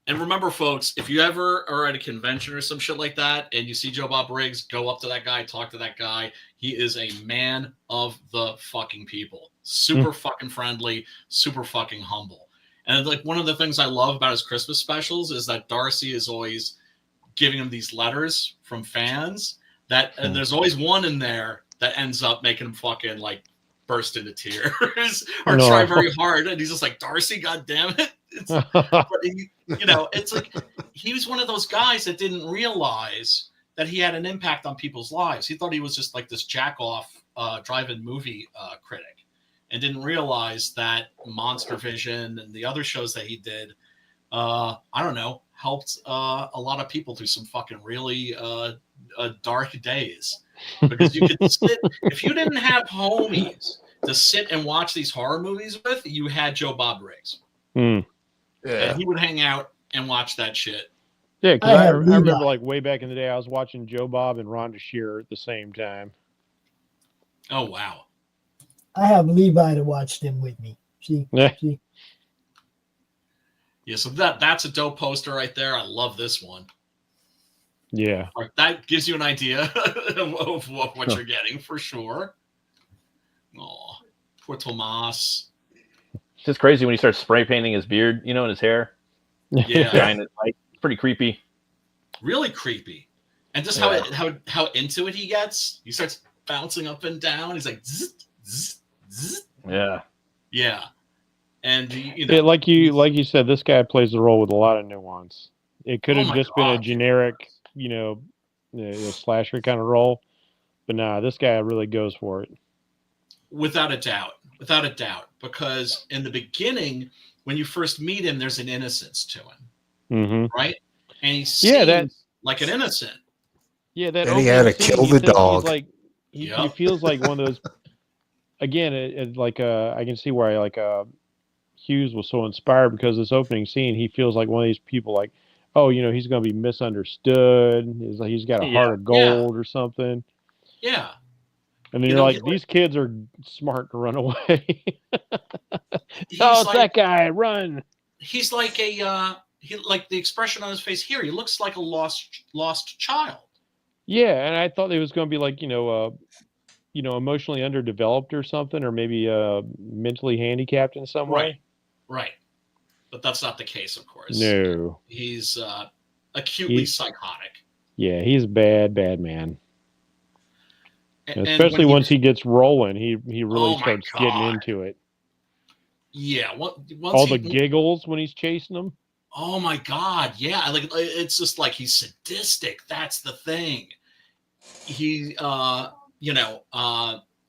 And remember, folks, if you ever are at a convention or some shit like that and you see Joe Bob Briggs, go up to that guy, talk to that guy. He is a man of the fucking people. Super fucking friendly, super fucking humble. And like one of the things I love about his Christmas specials is that Darcy is always giving him these letters from fans and there's always one in there that ends up making him fucking like burst into tears or try very hard. And he's just like, Darcy, God damn it. But it's like he was one of those guys that didn't realize that he had an impact on people's lives. He thought he was just like this jack-off drive-in movie critic and didn't realize that Monster Vision and the other shows that he did, helped a lot of people through some fucking really dark days. Because you could sit, if you didn't have homies to sit and watch these horror movies with, you had Joe Bob Briggs. Yeah. And he would hang out and watch that shit. Yeah, because I remember like way back in the day, I was watching Joe Bob and Rhonda Shearer at the same time. Oh, wow. I have Levi to watch them with me. See? Yeah. Yeah, so that's a dope poster right there. I love this one. Yeah. That gives you an idea of what you're getting for sure. Oh, poor Tomas. It's just crazy when he starts spray painting his beard, and his hair. Yeah. It's pretty creepy. Really creepy. And just how into it he gets. He starts bouncing up and down. He's like, zzz, zzz, zzz. Yeah. Yeah. And like you said, this guy plays the role with a lot of nuance. It could have just been a generic, slasher kind of role, but nah, this guy really goes for it. Without a doubt, because in the beginning, when you first meet him, there's an innocence to him, right? And he seems like an innocent. Yeah, that. And he had to kill the dog. He feels like one of those. Again, I can see why Hughes was so inspired because this opening scene, he feels like one of these people like, oh, he's going to be misunderstood. He's got a heart of gold or something. Yeah. And then you're like, these kids are smart to run away. It's that guy, run. He's like like the expression on his face here. He looks like a lost child. Yeah, and I thought it was going to be like, emotionally underdeveloped or something, or maybe mentally handicapped in some way. Right. But that's not the case, of course. No. He's acutely psychotic. Yeah, he's a bad man. And especially once he gets rolling, he really starts getting into it. Yeah. All the giggles when he's chasing them. Oh my God. Yeah. Like it's just like he's sadistic. That's the thing. He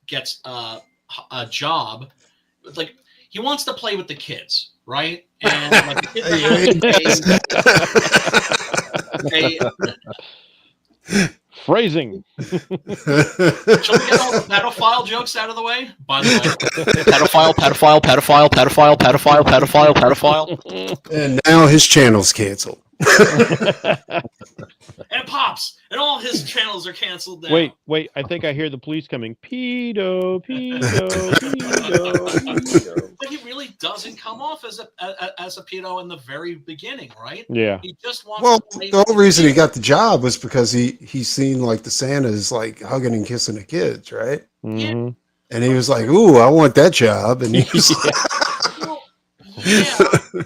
gets a job. Like he wants to play with the kids, right? And like the kids phrasing. Shall we get all the pedophile jokes out of the way? By the way, pedophile. And now his channel's canceled. And Pops, and all his channels are canceled now. Wait, I think I hear the police coming. Pedo. But he really doesn't come off as a pedo in the very beginning, right? Yeah. He just wants to play the whole reason he got the job was because he's seen like the Santas like hugging and kissing the kids, right? Mm-hmm. And he was like, "Ooh, I want that job." And he was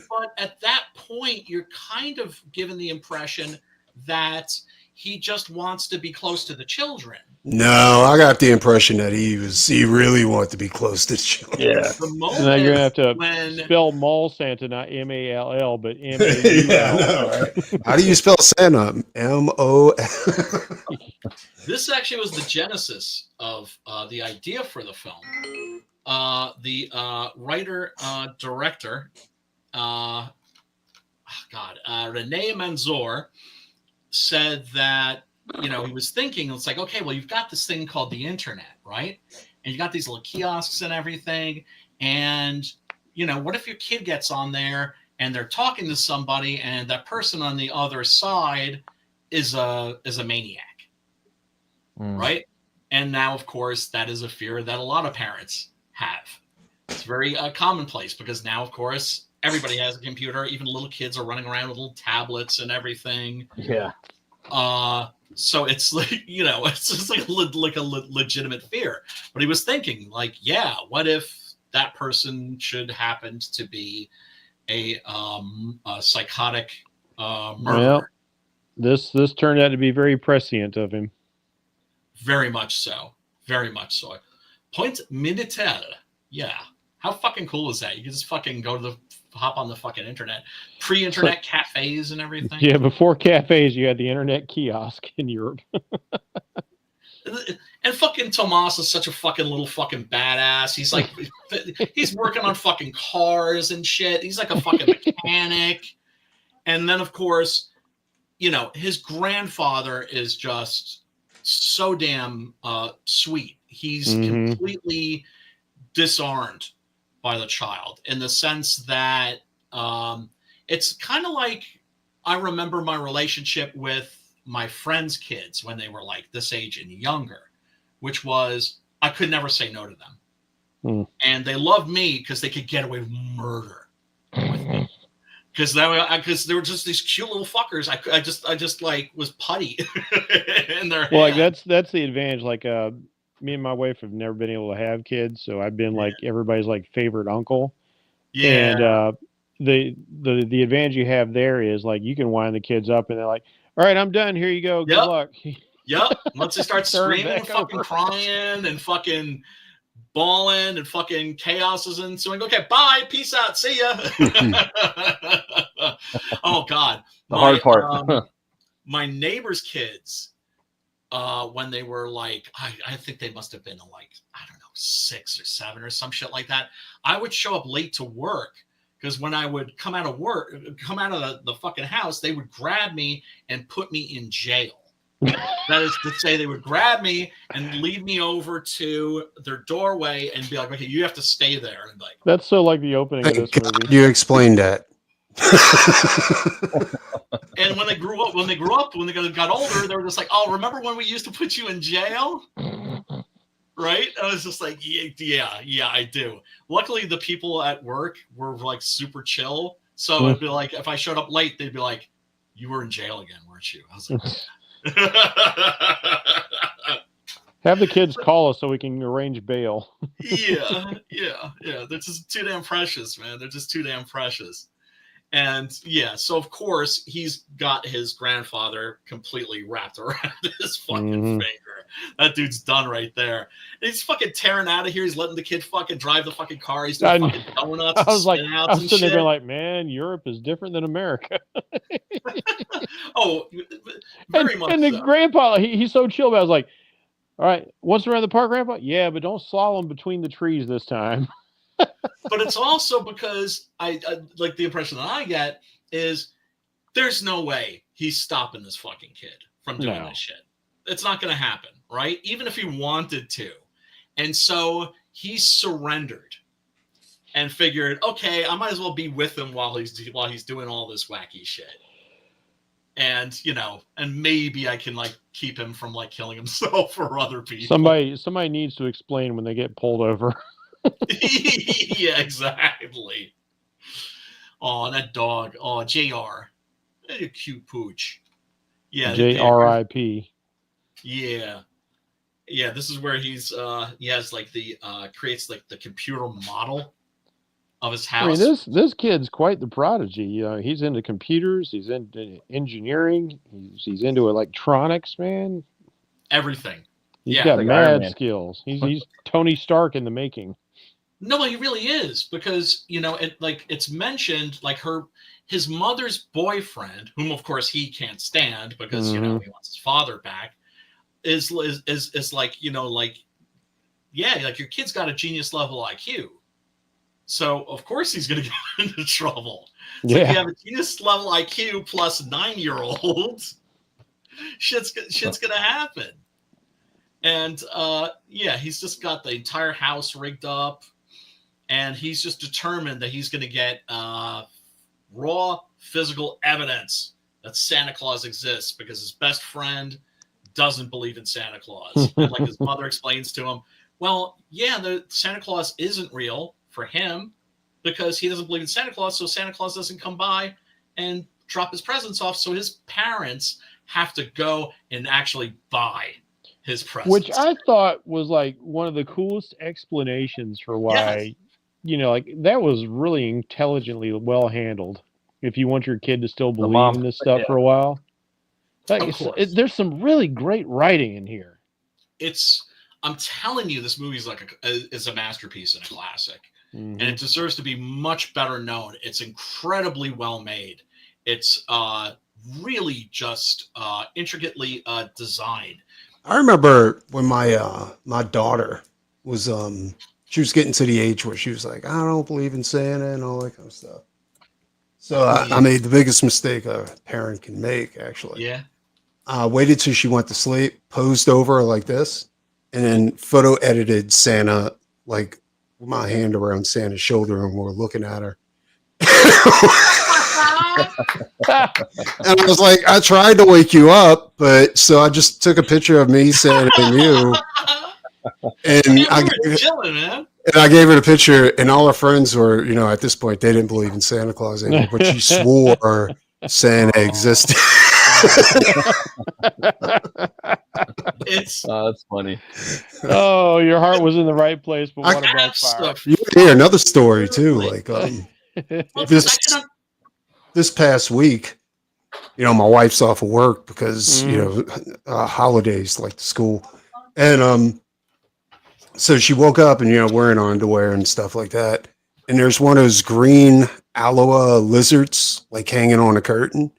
but at that point, you're kind of given the impression that he just wants to be close to the children. No, I got the impression that he really wanted to be close to children. Yeah. The moment Now you're gonna have to when spell Mall Santa, not M-A-L-L, but Yeah, M-A-U-L. I know, right? How do you spell Santa? M-O. this actually was the genesis of the idea for the film. The writer director, Rene Manzoor, said that he was thinking, it's like, okay, well, you've got this thing called the internet, right? And you got these little kiosks and everything, and what if your kid gets on there and they're talking to somebody, and that person on the other side is a maniac, right? And now, of course, that is a fear that a lot of parents have. It's very commonplace because now, of course, everybody has a computer. Even little kids are running around with little tablets and everything. Yeah. So it's like, it's just like a legitimate fear. But he was thinking, like, yeah, what if that person should happen to be a psychotic murderer? Well, this turned out to be very prescient of him. Very much so. Very much so. Point Minitel. Yeah. How fucking cool is that? You can just fucking hop on the fucking internet. Pre-internet cafes and everything. Yeah, before cafes, you had the internet kiosk in Europe. And fucking Tomas is such a fucking little fucking badass. He's like, he's working on fucking cars and shit. He's like a fucking mechanic. And then, of course, his grandfather is just so damn sweet. He's completely disarmed by the child in the sense that it's kind of like I remember my relationship with my friends' kids when they were like this age and younger, which was I could never say no to them. And they loved me because they could get away with murder with me. Because they were just these cute little fuckers. I just like was putty in their Well, hand. like that's the advantage. Like me and my wife have never been able to have kids, so I've been like everybody's like favorite uncle. Yeah. And the advantage you have there is like you can wind the kids up and they're like, all right, I'm done. Here you go. Good luck. Yep. Once they start screaming and fucking crying and fucking bawling and fucking chaos is ensuing. Okay, bye. Peace out. See ya. Oh God. The hard part. My neighbor's kids, when they were like, I think they must have been like, I don't know, 6 or 7 or some shit like that. I would show up late to work because when I would come out of the fucking house, they would grab me and put me in jail. That is to say, they would grab me and lead me over to their doorway and be like, okay, you have to stay there. And like, that's so like the opening of this movie. You explained that. And when they got older, they were just like, oh, remember when we used to put you in jail? Right? I was just like, yeah, I do. Luckily, the people at work were like super chill. So it'd be like, if I showed up late, they'd be like, you were in jail again, weren't you? I was like, have the kids call us so we can arrange bail. yeah. They're just too damn precious, man. They're just too damn precious. And yeah, so of course he's got his grandfather completely wrapped around his fucking finger. That dude's done right there. And he's fucking tearing out of here. He's letting the kid fucking drive the fucking car. He's doing fucking donuts. I was sitting there like, man, Europe is different than America. Oh, very much. And the grandpa, he's so chill about it. I was like, all right, once around the park, grandpa? Yeah, but don't slalom between the trees this time. But it's also because I like the impression that I get is there's no way he's stopping this fucking kid from doing this shit. It's not going to happen, right? Even if he wanted to. And so he surrendered and figured, okay, I might as well be with him while he's doing all this wacky shit. And, and maybe I can like keep him from like killing himself or other people. Somebody needs to explain when they get pulled over. Yeah, exactly. Oh, that dog. Oh, JR. A cute pooch. Yeah. JRIP. Yeah. Yeah, this is where he has like the creates like the computer model of his house. I mean, this kid's quite the prodigy. He's into computers, he's into engineering, he's into electronics, man. Everything. He's got mad skills. He's Tony Stark in the making. No, he really is, because it's mentioned like his mother's boyfriend, whom of course he can't stand because he wants his father back, is like your kid's got a genius level IQ, so of course he's gonna get into trouble. It's like you have a genius level IQ plus 9-year-old, shit's gonna happen. And he's just got the entire house rigged up, and he's just determined that he's going to get raw physical evidence that Santa Claus exists, because his best friend doesn't believe in Santa Claus. And like his mother explains to him, well, yeah, the Santa Claus isn't real for him because he doesn't believe in Santa Claus, so Santa Claus doesn't come by and drop his presents off, so his parents have to go and actually buy his presence. Which I thought was like one of the coolest explanations for why, that was really intelligently well handled. If you want your kid to still believe in this stuff for a while. There's some really great writing in here. I'm telling you, this movie is a masterpiece and a classic. And it deserves to be much better known. It's incredibly well made. It's really just intricately designed. I remember when my daughter was she was getting to the age where she was like, I don't believe in Santa and all that kind of stuff. So I made the biggest mistake a parent can make, actually. Yeah. Waited till she went to sleep, posed over her like this, and then photo edited Santa, like with my hand around Santa's shoulder, and we're looking at her. And I was like, I tried to wake you up, but so I just took a picture of me, Santa, and you. And I gave her the picture, and all her friends were, at this point, they didn't believe in Santa Claus anymore, but she swore Santa existed. That's funny. Oh, your heart was in the right place, but what about fire? You hear another story too, like this past week, my wife's off of work because holidays like the school, and so she woke up and wearing underwear and stuff like that, and there's one of those green aloe lizards like hanging on a curtain,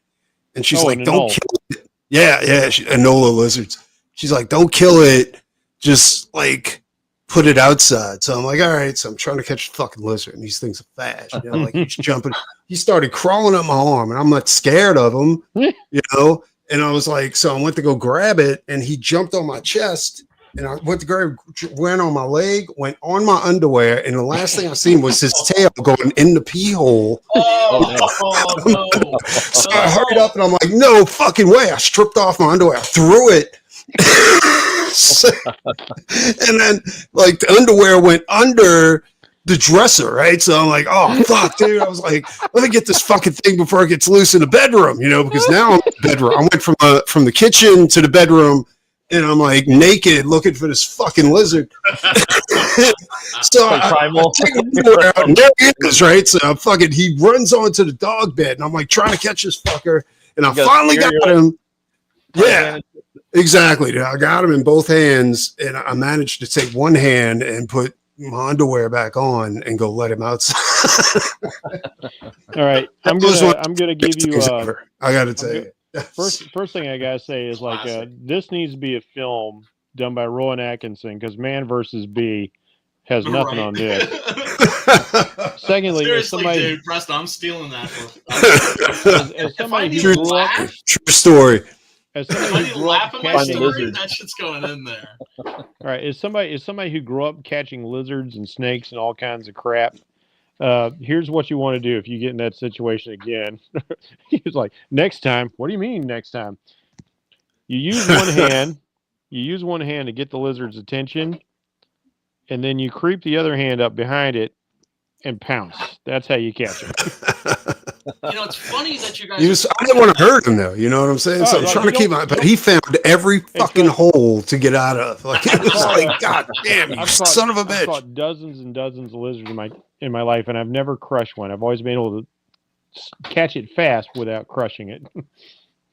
and she's like, "Don't kill it." Yeah, Enola lizards. She's like, "Don't kill it. Just like put it outside." So I'm like, all right. So I'm trying to catch a fucking lizard, and these things are fast. Like he's jumping. He started crawling up my arm, and I'm not scared of him, And I was like, so I went to go grab it, and he jumped on my chest, and I went to grab, went on my leg, went on my underwear, and the last thing I seen was his tail going in the pee hole. No. So I hurried up, and I'm like, no fucking way. I stripped off my underwear, I threw it. And then like the underwear went under the dresser, right? So I'm like, oh fuck, dude. I was like, let me get this fucking thing before it gets loose in the bedroom, because now I'm in the bedroom. I went from the kitchen to the bedroom, and I'm like naked looking for this fucking lizard. So I take the underwear out, and there he is, right? So he runs onto the dog bed, and I'm like trying to catch this fucker, and I finally got him. Yeah. Exactly. I got him in both hands, and I managed to take one hand and put my underwear back on and go let him outside. All right, I'm gonna give you. I got to tell you, first thing I gotta say is like this needs to be a film done by Rowan Atkinson, because Man vs. Bee has nothing on this. Secondly, seriously, dude, Preston, I'm stealing that. As somebody who grew up, true story. As somebody who grew up catching lizards, that shit's going in there. All right, as somebody who grew up catching lizards and snakes and all kinds of crap, here's what you want to do if you get in that situation again. He's like, next time. What do you mean next time? You use one hand. You use one hand to get the lizard's attention, and then you creep the other hand up behind it and pounce. That's how you catch him. It's funny that you guys. I didn't want to hurt him, though. You know what I'm saying? So I'm trying to keep but he found every fucking hole to get out of. Like it was like, God damn, you son of a bitch! I've caught dozens and dozens of lizards in my life, and I've never crushed one. I've always been able to catch it fast without crushing it.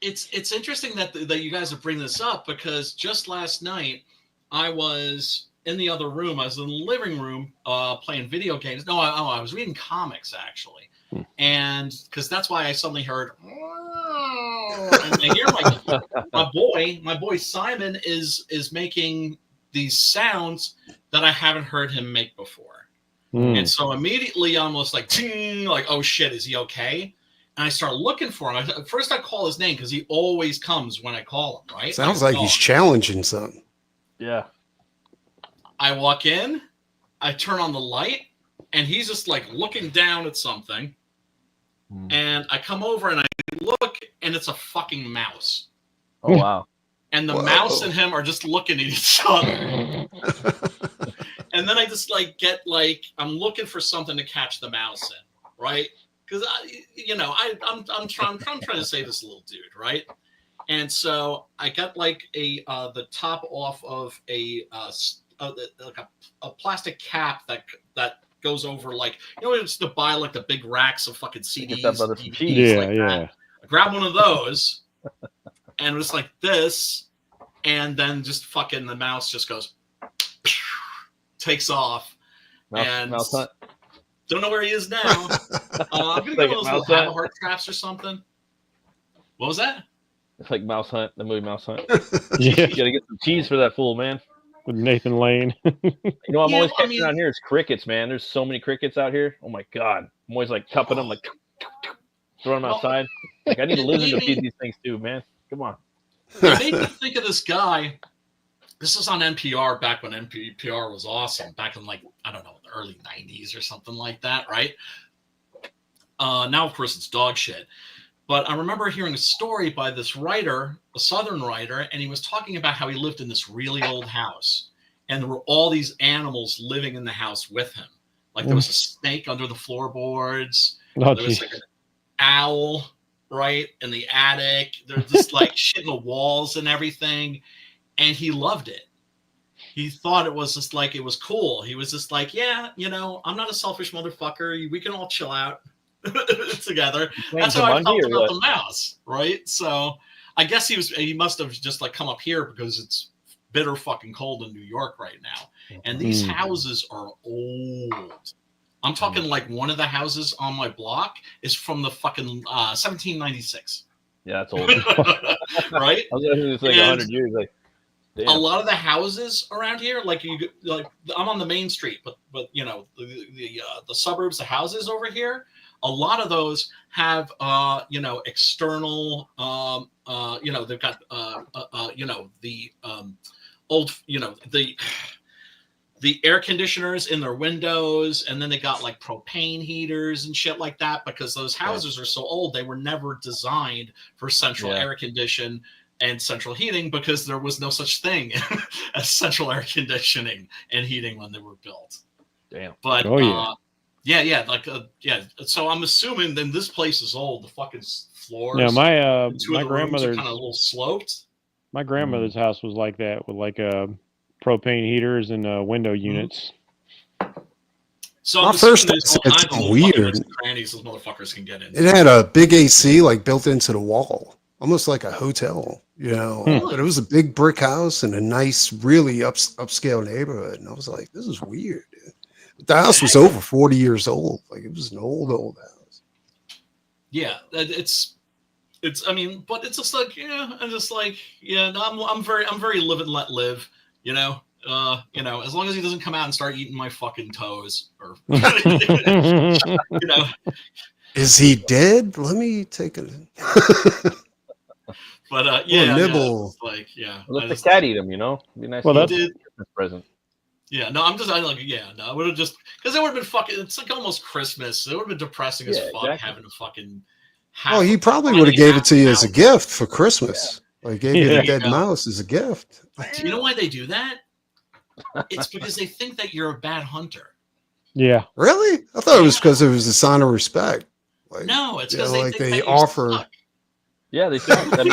It's interesting that you guys are bringing this up, because just last night I was in the other room. I was in the living room playing video games. No, I was reading comics, actually. And because that's why I suddenly heard, and I hear my boy Simon is making these sounds that I haven't heard him make before. And so immediately I'm almost like, ting, like, oh shit, is he okay? And I start looking for him. First I call his name because he always comes when I call him, right? Sounds like he's challenging something. Yeah. I walk in, I turn on the light, and he's just like looking down at something. And I come over and I look, and it's a fucking mouse. Oh, wow. And the mouse and him are just looking at each other. And then I just like get like, I'm looking for something to catch the mouse in, right? Because I'm trying to save this little dude, right? And so I got like the top off of a plastic cap that goes over, like, it's to buy like the big racks of fucking CDs. Yeah. I grab one of those, and it's like this, and then just fucking the mouse just goes, takes off, mouse hunt. Don't know where he is now. I'm gonna go those little heart traps or something. What was that? It's like Mouse Hunt, the movie Mouse Hunt. Yeah. You gotta get some cheese for that fool, man. With Nathan Lane. I'm always catching around here is crickets, man. There's so many crickets out here. Oh my god. I'm always like cupping them, like throwing them outside. Like, I need a lizard to feed these things too, man. Come on. It made me think of this guy. This was on NPR back when NPR was awesome. Back in, like, I don't know, the early 90s or something like that, right? Now, of course, it's dog shit. But I remember hearing a story by this writer, a Southern writer, and he was talking about how he lived in this really old house. And there were all these animals living in the house with him. Like, there was a snake under the floorboards. There was like an owl, right, in the attic. There's just like shit in the walls and everything. And he loved it. He thought it was just like, it was cool. He was just like, yeah, I'm not a selfish motherfucker. We can all chill out together. That's how I felt about the mouse, right? So I guess he must have just like come up here because it's bitter fucking cold in New York right now. And these houses are old. I'm talking like one of the houses on my block is from the fucking 1796. Yeah, that's old. Right? I was going to say 100 years. Like, damn. A lot of the houses around here, like I'm on the main street, but the suburbs, the houses over here, a lot of those have external they've got the old the air conditioners in their windows, and then they got like propane heaters and shit like that, because those houses are so old. They were never designed for central air condition and central heating, because there was no such thing as central air conditioning and heating when they were built. Damn. But so I'm assuming then this place is old. The fucking floors. Yeah, my grandmother's kind of a little sloped. My grandmother's house was like that, with like propane heaters and window units. So my first thought it's weird. Crannies those motherfuckers can get in. It had a big AC like built into the wall, almost like a hotel, But it was a big brick house in a nice, really upscale neighborhood, and I was like, "This is weird." Dude. But the house was over 40 years old. Like, it was an old house. Yeah, it's. I mean, but it's just like, I'm just like, I'm very live and let live. As long as he doesn't come out and start eating my fucking toes, or Is he dead? Let me take a. But nibble. Let the cat eat him. Be nice. Well, that's Christmas present. Yeah, no, I would have just, because it would have been fucking. It's like almost Christmas. It would have been depressing as fuck having to fucking. Oh, he probably would have gave it to you as a gift for Christmas. Yeah. Like, gave you the dead mouse as a gift. Do you know why they do that? It's because they think that you're a bad hunter. Yeah. Really? I thought it was because it was a sign of respect. Like, no, it's because they offer. Suck. Yeah, they think. They're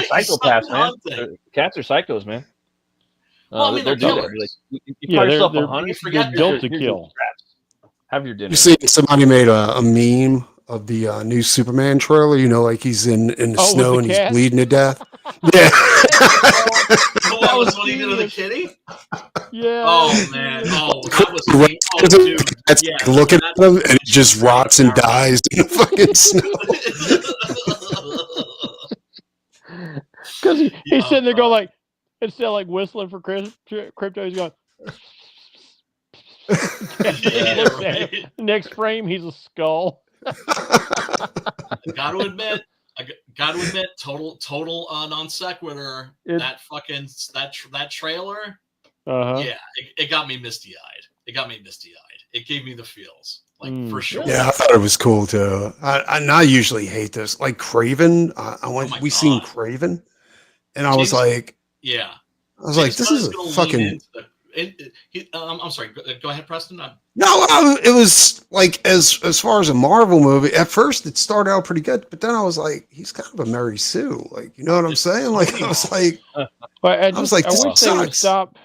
psychopaths, man. Cats are psychos, man. Well, I mean, they're killers. You call yourself a hunter. They're built to kill. Have your dinner. You see, somebody made a meme of the new Superman trailer. Like he's in the snow and he's bleeding to death. Yeah. The that was what he did to the kitty? Yeah. Oh, man. Oh, that was... Oh, dude. That's Yeah, looking at him, and he just rots and dies in the fucking snow. Because he's sitting there going like, instead of like whistling for Crypto, he's going... right. Next frame, he's a skull. Gotta admit, total non sequitur. That fucking that trailer. Yeah, it got me misty eyed. It gave me the feels, like for sure. Yeah, I thought it was cool too. I usually hate this, like Craven. We seen Craven, and I was like, this is a fucking. I'm sorry. Go ahead, Preston. No, it was like as far as a Marvel movie. At first, it started out pretty good, but then I was like, he's kind of a Mary Sue. Like, you know what I'm saying? Like, I was like, I wish they would stop.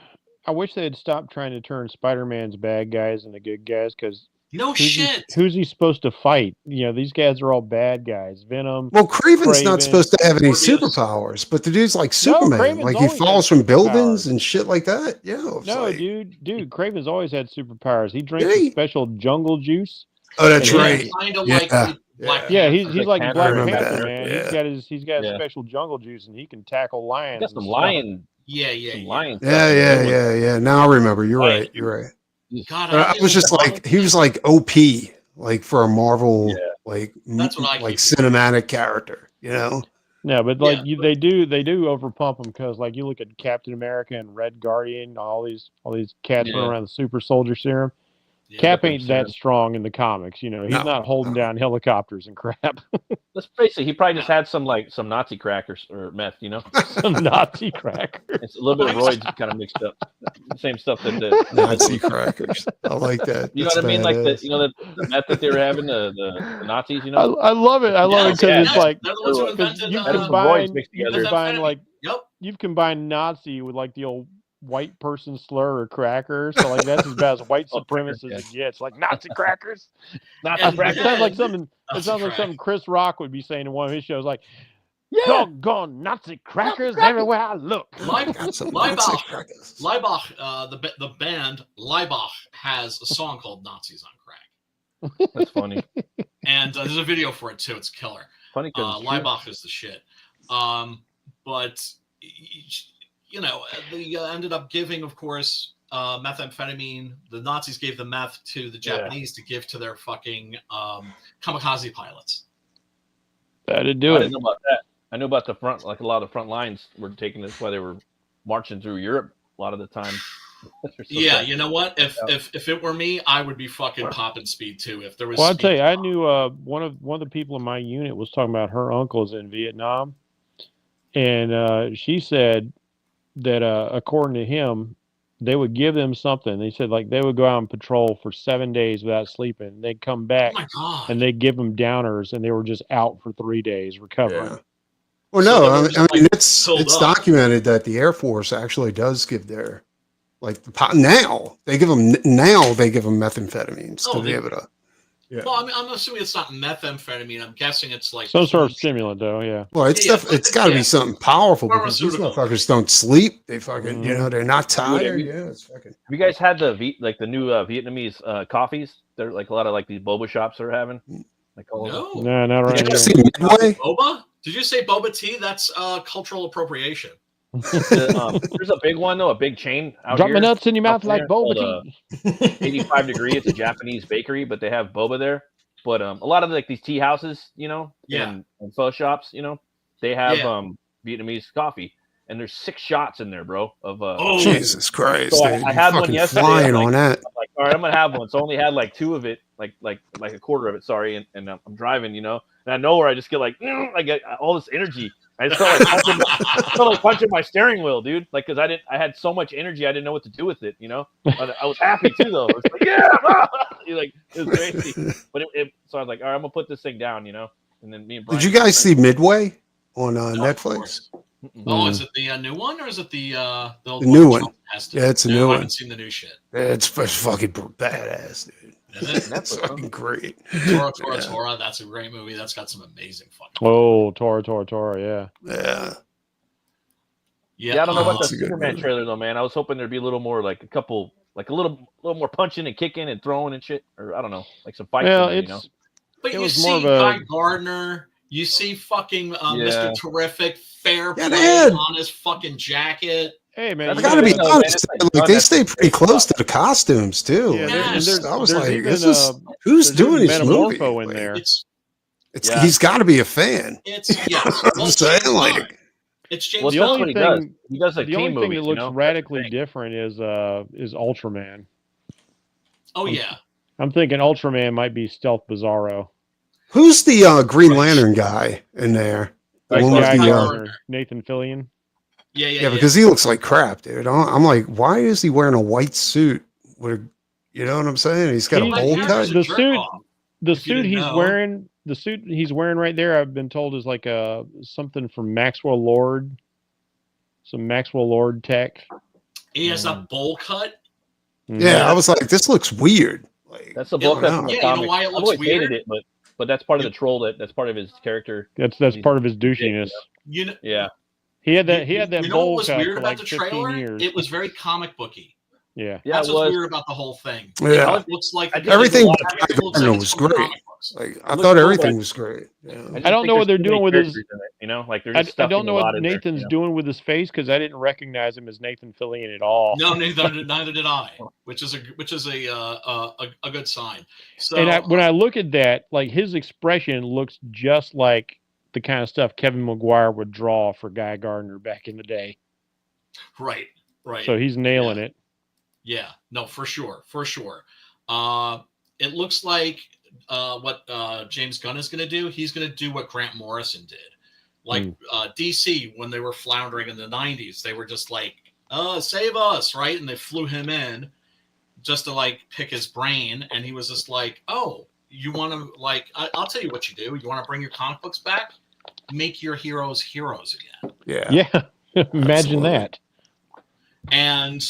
I wish they had stopped trying to turn Spider-Man's bad guys into good guys because. Who's he supposed to fight? You know, these guys are all bad guys. Venom. Well, Craven's not supposed to have any superpowers, but the dude's like Superman. Like he falls from buildings and shit like that. Yeah. No, dude, Craven's always had superpowers. He drinks a special jungle juice. Oh, that's right. Kind of like Black Panther. He's like Black Panther, man. Yeah. He's got a special jungle juice, and he can tackle lions. Got some lion. Lions. Yeah. Now I remember. You're right. God, I was just like, he was like OP, like for a Marvel, like cinematic character, you know? Yeah, but like they do overpump them because like you look at Captain America and Red Guardian, all these cats running around the super soldier serum. Cap ain't that strong in the comics, you know. He's not holding down helicopters and crap. Let's face it, he probably just had some Nazi crackers or meth, you know. Some Nazi crackers. It's a little bit of roids kind of mixed up. Same stuff that the Nazi crackers. I like that. You know what I mean? Like the meth that they were having, the Nazis, you know. I love it. I love it because it's like you've combined Nazi with like the old white person slur or cracker, so like that's as bad as white supremacist as it gets. Like Nazi crackers. Nazi crackers. It sounds like something Chris Rock would be saying in one of his shows, like doggone Nazi crackers everywhere I look. Leibach, the band Leibach has a song called Nazis on Crack. That's funny. And there's a video for it too. It's killer. Funny because Leibach is the shit. But you know, they ended up giving, of course, methamphetamine. The Nazis gave the meth to the Japanese to give to their fucking kamikaze pilots. That'd do it. I didn't know about that. I knew about the front, like a lot of the front lines were taking this while they were marching through Europe a lot of the time. Yeah, you know what? If it were me, I would be fucking popping speed too. If there was, well, I'll tell you, I knew one of the people in my unit was talking about her uncle's in Vietnam, and she said that according to him, they would give them something. They said like they would go out and patrol for 7 days without sleeping. They'd come back and they'd give them downers, and they were just out for 3 days recovering. Yeah. Well, no, I mean it's documented that the Air Force actually does give their now they give them methamphetamines to be able to. Yeah. Well, I'm assuming it's not methamphetamine. I'm guessing it's like some sort of stimulant, though. Yeah. Well, it's got to be something powerful because these motherfuckers don't sleep. They fucking, they're not tired. Yeah, it's fucking. Have you guys had the new Vietnamese coffees? They're like a lot of like these boba shops are having. Like no, not right. Did you see Midway? Boba? Did you say boba tea? That's cultural appropriation. There's a big one though, a big chain out Drop here. my nuts in your mouth like boba tea. 85 degree. It's a Japanese bakery, but they have boba there. But a lot of like these tea houses, and pho shops, they have Vietnamese coffee, and there's 6 shots in there, bro. Of Jesus Christ! So I had one yesterday. Flying on that. I'm like, all right, I'm gonna have one. So I only had like 2 of it, like a quarter of it. Sorry, and I'm driving, and I know where I just get like I get all this energy. I just felt like punching my steering wheel, dude. Like, cause I had so much energy, I didn't know what to do with it. I was happy too, though. It was like, like it was crazy. But so I was like, all right, I'm gonna put this thing down, And then me and Brian. Did you guys see Midway on Netflix? Oh, is it the new one or is it the new one? Yeah, it's a new one. I haven't seen the new shit. It's fucking badass, dude. That's fucking great. Tora. That's a great movie. That's got some amazing fucking. Oh, Tora, yeah. Yeah. Yeah, I don't know about the That's a good Superman movie. trailer though, man. I was hoping there'd be a little more, like a couple, like a little more punching and kicking and throwing and shit, or I don't know, like some fights. Well, in there, it's you know? But it you was more see of a- Guy Gardner, you see fucking Yeah. Mr. Terrific, fair Yeah, play they had- on his fucking jacket. Hey man, That's I gotta be Yeah, man, honest. that's like Like done. they That's stay like pretty great close stuff. to the costumes too. Yeah, Like, there's- I was there's like, even, this is who's there's doing even this movie? Metamorpho in Like, there. It's Yeah. He's got to be a fan. yes. I'm Well, saying, James like- Gunn. It's James Well, The that's Gunn. what only he does. thing- He does like the team only thing movies, that you looks know? radically different is Ultraman. Oh yeah. I'm thinking Ultraman might be Stealth Bizarro. Who's the Green Lantern guy in there? The Like one with Guy the, Gardner, Nathan Fillion. Yeah. because he looks like crap, dude. I'm like, why is he wearing a white suit? With a, you know what I'm saying? He's got a He's- bowl Like, cut. here's a jerk off. The If you suit didn't he's know. wearing, the suit he's wearing right there, I've been told is like something from Maxwell Lord, some Maxwell Lord tech. He has that bowl cut. Yeah, I was like, this looks weird. Like, That's the Yeah, bulk I up don't from know. the Yeah, you know comics. why it I've looks always hated weird? it, but that's part of the troll. That's part of his character. That's He's- part of his douchiness. You know, Yeah, He had that you know bowl what was cut weird for about like the 15 trailer? years. It was very comic booky. Yeah. yeah, That's it what's was. weird about the whole thing. Yeah. It looks like I did Everything like but a Guy it looks Gardner like was it's from great. comic books. Like, I Looks thought cool, everything but- was great. Yeah. just I don't think know what there's they're too doing many with his- characters in it, you know, like they're I just stuffing don't know a lot what in there, Nathan's you know? doing with his face because I didn't recognize him as Nathan Fillion at all. No, neither did I, which is a good sign. So And when I look at that, like his expression looks just like the kind of stuff Kevin Maguire would draw for Guy Gardner back in the day. right. So he's nailing it. Yeah, no, for sure. It looks like what James Gunn is going to do. He's going to do what Grant Morrison did. Like DC, when they were floundering in the 90s, they were just like, save us, right? And they flew him in just to like pick his brain. And he was just like, oh, you want to like, I'll tell you what you do. You want to bring your comic books back? Make your heroes again. Yeah. Yeah. Imagine Absolutely. that. And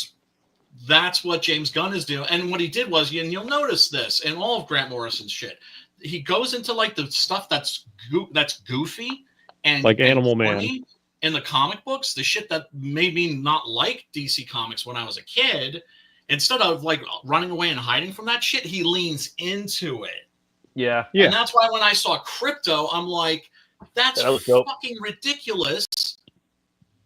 that's what James Gunn is doing. And what he did was, and you'll notice this in all of Grant Morrison's shit, he goes into like the stuff that's goofy and Like and Animal Man. funny in the comic books, the shit that made me not like DC Comics when I was a kid. Instead of like running away and hiding from that shit, he leans into it. Yeah, Yeah. And that's why when I saw Crypto, I'm like, that's That was dope. fucking ridiculous.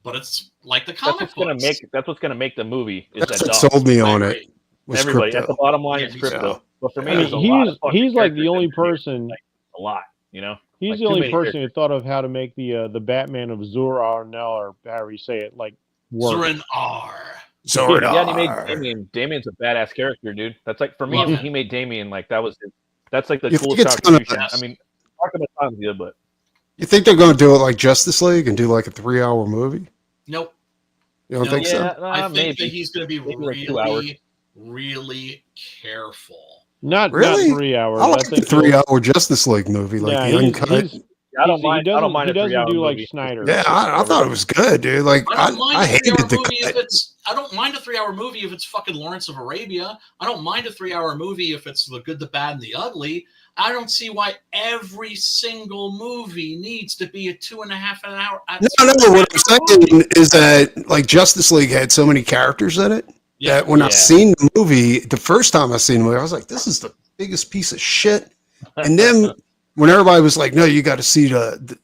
But it's like the that's comic what's gonna books. make the movie. Is That's that what dog. sold me on Right. it. Was Everybody, Crypto. that's the bottom line. Yeah, Is me Crypto. too. But for me, I there's a mean, lot of fucking he's like the characters only that make it, person. like, a lot, you know. He's Like, the too only many person who characters. thought of how to make the Batman of Zur-Arnell, or however you say it, like work. Zurin R. Zordar. Yeah, and he made Damien. Damien's a badass character, dude. That's like for me. Love When it. he made Damien, like that was. That's like the You think coolest it's gonna- contribution. I mean, Arkham Asylum's good, but You think they're going to do it like Justice League and do like a 3-hour movie? Nope. You don't No, think so? yeah, I think maybe. that he's going to be Maybe like 2 hours. really careful. Not Really? 3 hours. I like the think he'll- 3-hour Justice League movie, like Yeah, the he's- uncut. he's- I don't he mind. I doesn't- don't mind he a doesn't 3-hour do like movie. Snyder. Yeah, I thought it was good, dude. Like I don't I mind a hated 3-hour the movie if cut. it's. I don't mind a 3-hour movie if it's fucking Lawrence of Arabia. I don't mind a 3-hour movie if it's the good, the bad, and the ugly. I don't see why every single movie needs to be a 2.5 hour. No. What I'm saying is that like Justice League had so many characters in it that when I Yeah. seen the movie, the first time I seen the movie, I was like, "This is the biggest piece of shit." And then when everybody was like, "No, you got to see the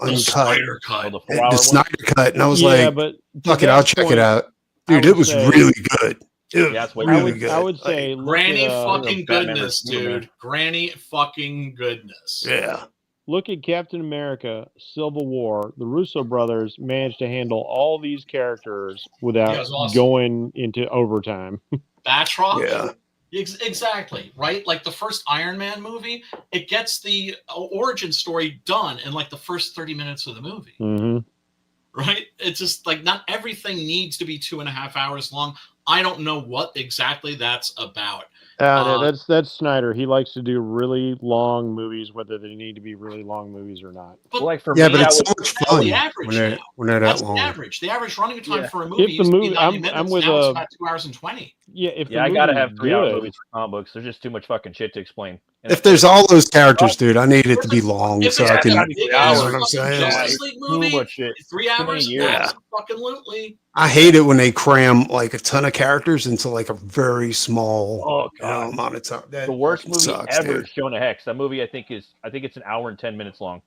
uncut, Snyder Oh, cut. the the 4-hour one. Snyder cut," and I was Yeah, like, but to "Fuck it, that I'll check point, it out." I Dude, would it was say- really good. It was Yeah, it's way really better. good. I would Like, say look Granny at, fucking Batman goodness, versus Superman. dude. Granny fucking goodness. yeah. look at Captain America: Civil War. The Russo brothers managed to handle all these characters without Yeah, it was awesome. going into overtime. Batroc. Yeah. Exactly, right? Like the first Iron Man movie, it gets the origin story done in like the first 30 minutes of the movie, Mm-hmm. right? It's just like not everything needs to be 2.5 hours long. I don't know what exactly that's about. That's Snyder. He likes to do really long movies, whether they need to be really long movies or not. But Well, like for Yeah, me, but I it's would, so much that's fun the average when they're now. that That's long. the average. The average running time Yeah. for a movie If the used to be movie- 90 I'm minutes. with Now it's a- about 2 hours and 20. Yeah, if yeah, I the gotta movie's have 3-hour good, movies for comic books. There's just too much fucking shit to explain. And if there's all those characters, dude, I need it to be long If so it's I like can. a You big know ass what I'm fucking saying? Justice Like, League movie, too much shit. 3 Too many hours, years. absolutely. I hate it when they cram like a ton of characters into like a very small Oh god, amount of time. That the worst fucking movie sucks, ever dude. is Jonah Hex. That movie I think it's an hour and 10 minutes long.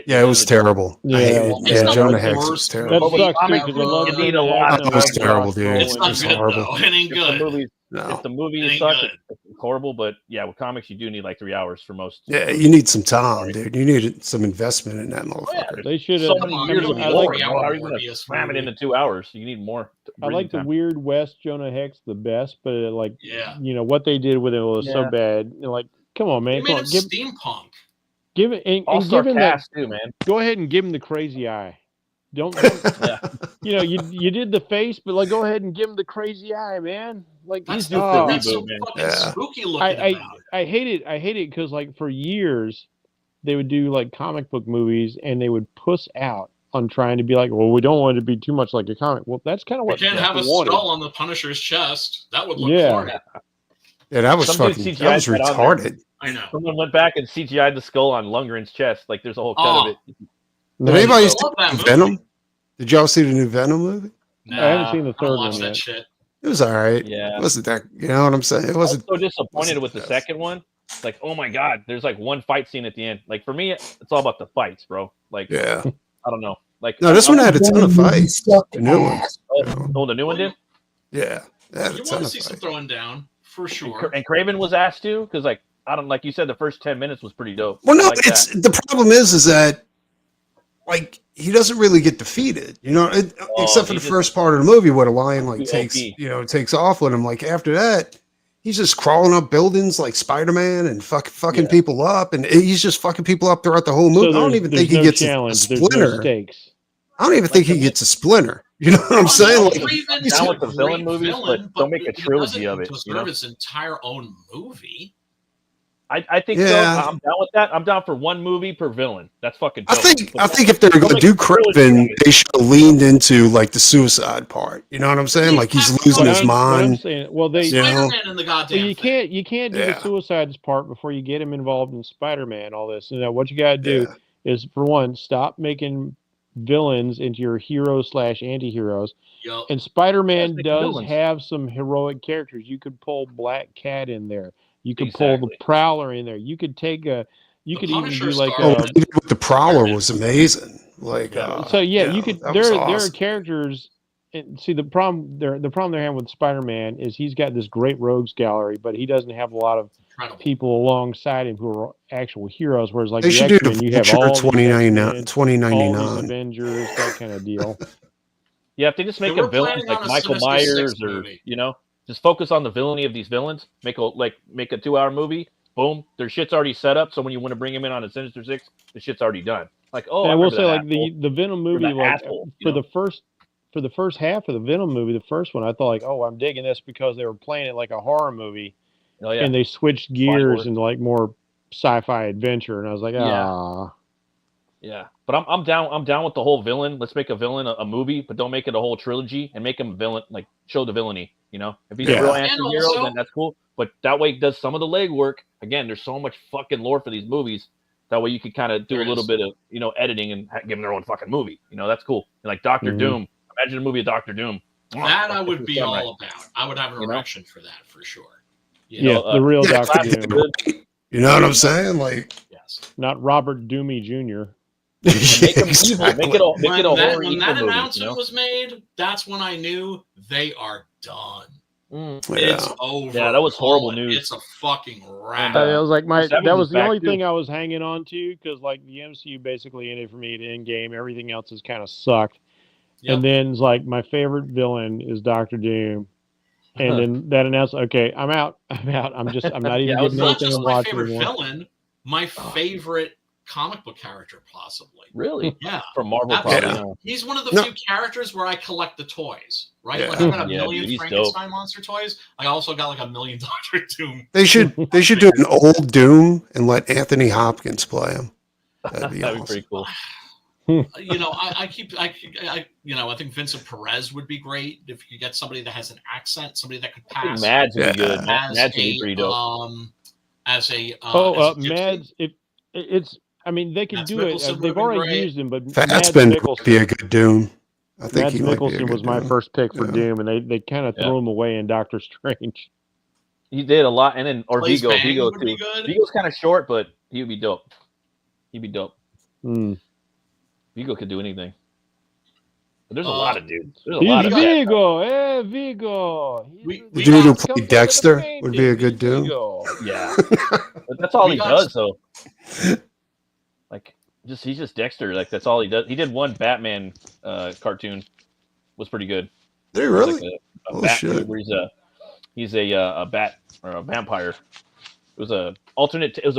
Yeah, it was terrible. I hate it. It's Yeah, not Jonah the Hex was worst terrible. That sucks too movie because I love ever. You need Jonah a lot Hex of and That was I love terrible, Josh dude. Brolin. It's not It's good horrible. though. It ain't If the good. movie No. if the movie It ain't sucks, good. it's horrible. But yeah, with comics you do need like 3 hours for most. Yeah, you need some time, dude. You need some investment in that motherfucker. They should So have. many on, years you of don't I need like. lore, bro. How are you going to Morbius cram it movie. into 2 hours? You need more. I like the time. Weird West Jonah Hex the best, but like Yeah. you know what they did with it was so Yeah. bad. You're like, come on, They man, made come him on, give steampunk. it and All-star give him that. cast too, man. Go ahead and give him the crazy eye. Don't Yeah. you know you did the face, but like go ahead and give him the crazy eye, man. Like That's just the the that's so reboot, man. fucking Yeah. spooky looking about it. I hate it because like for years they would do like comic book movies and they would puss out on trying to be like, well, we don't want it to be too much like a comic. Well, that's kind of We what can't have a people wanted. skull on the Punisher's chest. That would look Yeah. corny. Yeah, that was Some dude fucking. CGI'd That was that on there. retarded. I know. Someone went back and CGI'd the skull on Lundgren's chest. Like there's a whole cut of it. Did anybody I see love that the movie. Venom? Did y'all see the new Venom movie? Nah, I haven't seen the I don't third watch one that yet. shit. It was all right. Yeah. It wasn't that. You know what I'm saying? It I was wasn't. so disappointed with the best. second one. Like, oh my god, there's like one fight scene at the end. Like for me, it's all about the fights, bro. Like, Yeah. I don't know. Like, No, this one had a ton of fights. Sucked The new one. ass. Oh, the new one did. Yeah. It had a You ton want to of see some fights. throwing down for sure. And Craven was asked to because, like, I don't like you said the first 10 minutes was pretty dope. Well, I no, like it's that. the problem is that like he doesn't really get defeated, you know, except for the first part of the movie where the lion like takes off with him. Like after that, he's just crawling up buildings like Spider-Man and fucking people up, and he's just fucking people up throughout the whole movie. So I don't even think there's he no gets a challenge. There's splinter. no stakes. I don't even think he gets a splinter. You know what I'm saying? Like, Craven's down a with the villain great movies, villain, but don't make a he trilogy doesn't of it, you deserve know? its entire own movie. I think Yeah. so. I'm down with that. I'm down for one movie per villain. That's fucking dope. I think if they're going to do Craven, they should have leaned into like the suicide part. You know what I'm saying? Like he's losing his What I'm mind. saying, well, they You know? Spider-Man in the goddamn well, you can't do Yeah. the suicides part before you get him involved in Spider-Man. All this, you know, what you got to do is for one, stop making villains into your heroes / anti-heroes. Yep. And Spider-Man Yes, does villains. have some heroic characters. You could pull Black Cat in there. You could pull the Prowler in there. You could take a. You could even do Punisher like Oh, what he did with the Prowler was amazing. Like, so yeah, you you know, could. that was There are awesome. characters. And see the problem they're having with Spider-Man is he's got this great rogues gallery, but he doesn't have a lot of people alongside him who are actual heroes. Whereas like They the should do X-Men, the you have Vulture all these 2099. X-Men, all these 2099. Avengers, that kind of deal. Yeah, if they just make They a were villain planning like on a Michael Sinister Myers Six or movie. you know, just focus on the villainy of these villains. Make a 2-hour movie. Boom, their shit's already set up. So when you want to bring him in on a Sinister Six, the shit's already done. Like, oh, And I will remember say, that like the Venom movie, that like asshole, you for know? the first half of the Venom movie, the first one, I thought like, oh, I'm digging this because they were playing it like a horror movie, Oh yeah, and they switched gears into like more sci-fi adventure, and I was like, ah, yeah. But I'm down. I'm down with the whole villain. Let's make a villain a movie, but don't make it a whole trilogy and make him a villain. Like show the villainy. You know, if he's a real anti-hero, then that's cool. But that way it does some of the legwork. Again, there's so much fucking lore for these movies. That way you could kind of do a little bit of editing and give them their own fucking movie. You know, that's cool. And like Doctor Doom. Imagine a movie of Doctor Doom. That I would be all about. I would have an erection for that for sure. The real Doctor Doom. You know what I'm saying? Like, not Robert Doomy Jr. Make him evil. Make it a horror When evil that movie, announcement was made, that's when I knew they are done. Yeah. It's over. Yeah, that was horrible news. It's a fucking wrap. I was like, that was the only too. thing I was hanging on to because like the MCU basically ended for me to Endgame. Everything else has kind of sucked. Yep. And then it's like my favorite villain is Doctor Doom. And then that announcement, okay, I'm out. I'm not even giving not anything just to my watch favorite anymore. villain, my favorite comic book character, possibly. Really? Yeah. From Marvel, Absolutely. probably. He's one of the few characters where I collect the toys, right? Yeah. Like I've got a Yeah, million dude, he's Frankenstein monster toys. I also got like a million Doctor Doom. they should do an old Doom and let Anthony Hopkins play him. That'd be That'd awesome. be pretty cool. I think Vincent Perez would be great if you could get somebody that has an accent, somebody that could pass. Mads would be good. as Mads would be pretty dope. as a Mads. It's. I mean, they can do it. They've already used him, but Fassbender would be a good Doom. I think Mads Mikkelsen was my first pick for Doom, and they kind of threw him away in Doctor Strange. He did a lot, and then Vigo would too. be good. Vigo's kind of short, but he would be dope. He'd be dope. Mm. Vigo could do anything. But there's a lot of dudes. There's a He's lot of Vigo. Hey, Vigo. The dude who played Dexter would be a good Doom. Yeah, but that's all he does, though. Like, he's just Dexter. Like, that's all he does. He did one Batman cartoon, was pretty good. Did he really? Like a bat shit! where he's a bat or a vampire. It was a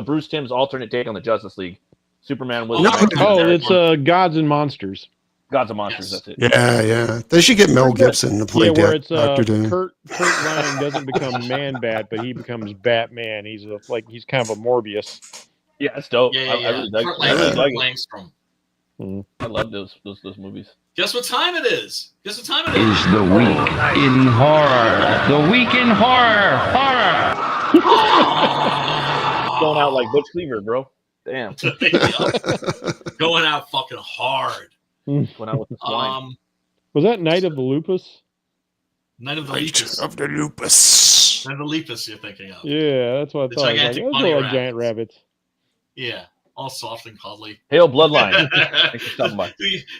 Bruce Timm's alternate take on the Justice League. Superman was. It's Gods and Monsters. Gods and Monsters. That's it. Yeah. They should get Mel Gibson to play where it's Dr. Doom. Kurt Lang doesn't become Man-Bat, but he becomes Batman. He's kind of a Morbius. Yeah, it's dope. Yeah. I really like it. I love those movies. Guess what time it is? Is the week in horror. The week in horror. Going out like Butch Cleaver, bro. Damn. Going out fucking hard. Going out with the swine. Was that Night of the Lupus? Night of the Night Lepus. of the Lupus. Night of the Lepus you're thinking of. Yeah, that's what I thought. Gigantic Those bunny are like rabbits. giant rabbits. Yeah, all soft and cuddly. Hail Bloodline. Thanks for stopping by.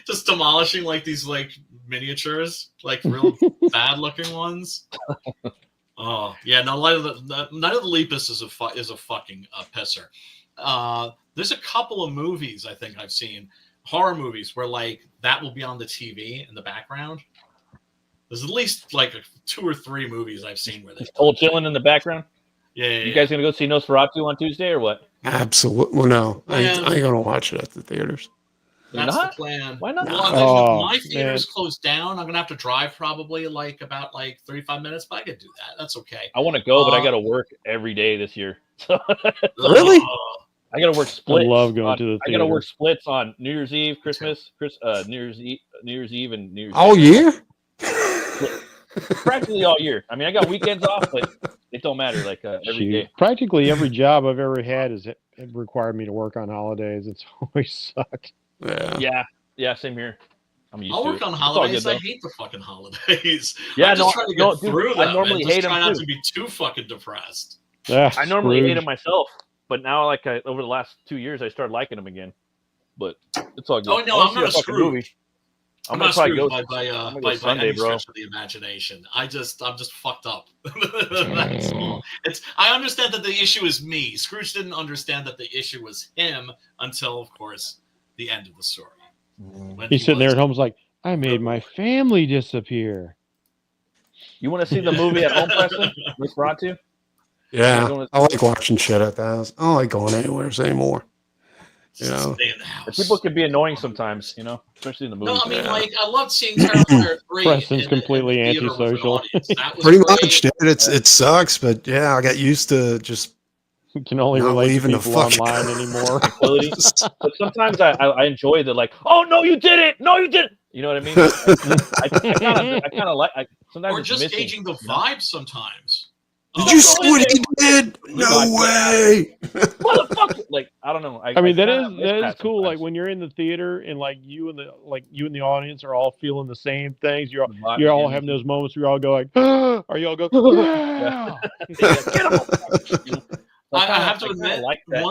Just demolishing like these like miniatures, like real bad looking ones. Oh yeah, no. Night of the Lepus is a fucking pisser. There's a couple of movies I think I've seen, horror movies, where like that will be on the TV in the background. There's at least like 2 or 3 movies I've seen where there's old chilling in the background. Yeah. You guys gonna go see Nosferatu on Tuesday or what? Absolutely. Well, no, I ain't gonna watch it at the theaters. That's the plan. Why not? Well, my theater's closed down. I'm gonna have to drive probably about 35 minutes, but I could do that. That's okay. I want to go, but I got to work every day this year. Really? I got to work splits. I love going to the theater. I got to work splits on New Year's Eve, Christmas, New Year's Eve, and New Year's all Eve. year. Practically all year. I mean, I got weekends off, but it don't matter. Like every day. Practically every job I've ever had it required me to work on holidays. It's always sucked. Yeah. Same here. I'll work on holidays. I hate the fucking holidays. Yeah, I'm just trying to get through them. I normally hate them. Try not to be too fucking depressed. I normally hate them myself, but now, like over the last 2 years, I started liking them again. But it's all good. Oh no, I'm not screwed. I'm not screwed by any stretch of the imagination. I'm just fucked up. That's all. I understand that the issue is me. Scrooge didn't understand that the issue was him until, of course, the end of the story. He's sitting there at home, like, I made my family disappear. You want to see the movie at home, Preston? It's brought to you? Yeah, I like watching shit at the house. I don't like going anywhere anymore. You know, people can be annoying sometimes, especially in the movies. No, I mean, like, I love seeing Terrifier 3. Preston's completely antisocial. Pretty much, dude. It sucks, but yeah, I got used to just. You can only relate to people online anymore. But sometimes I enjoy the like, oh no, you did it! No, you didn't! You know what I mean? I kind of like. Sometimes or just gauging the vibe sometimes. Did you see what he did? No way! What the fuck? Like, I don't know. I mean, that is cool. Like when you're in the theater and like you and the audience are all feeling the same things. You're all having those moments where you all go like, ah! Or you all go, yeah. I have to admit, like that,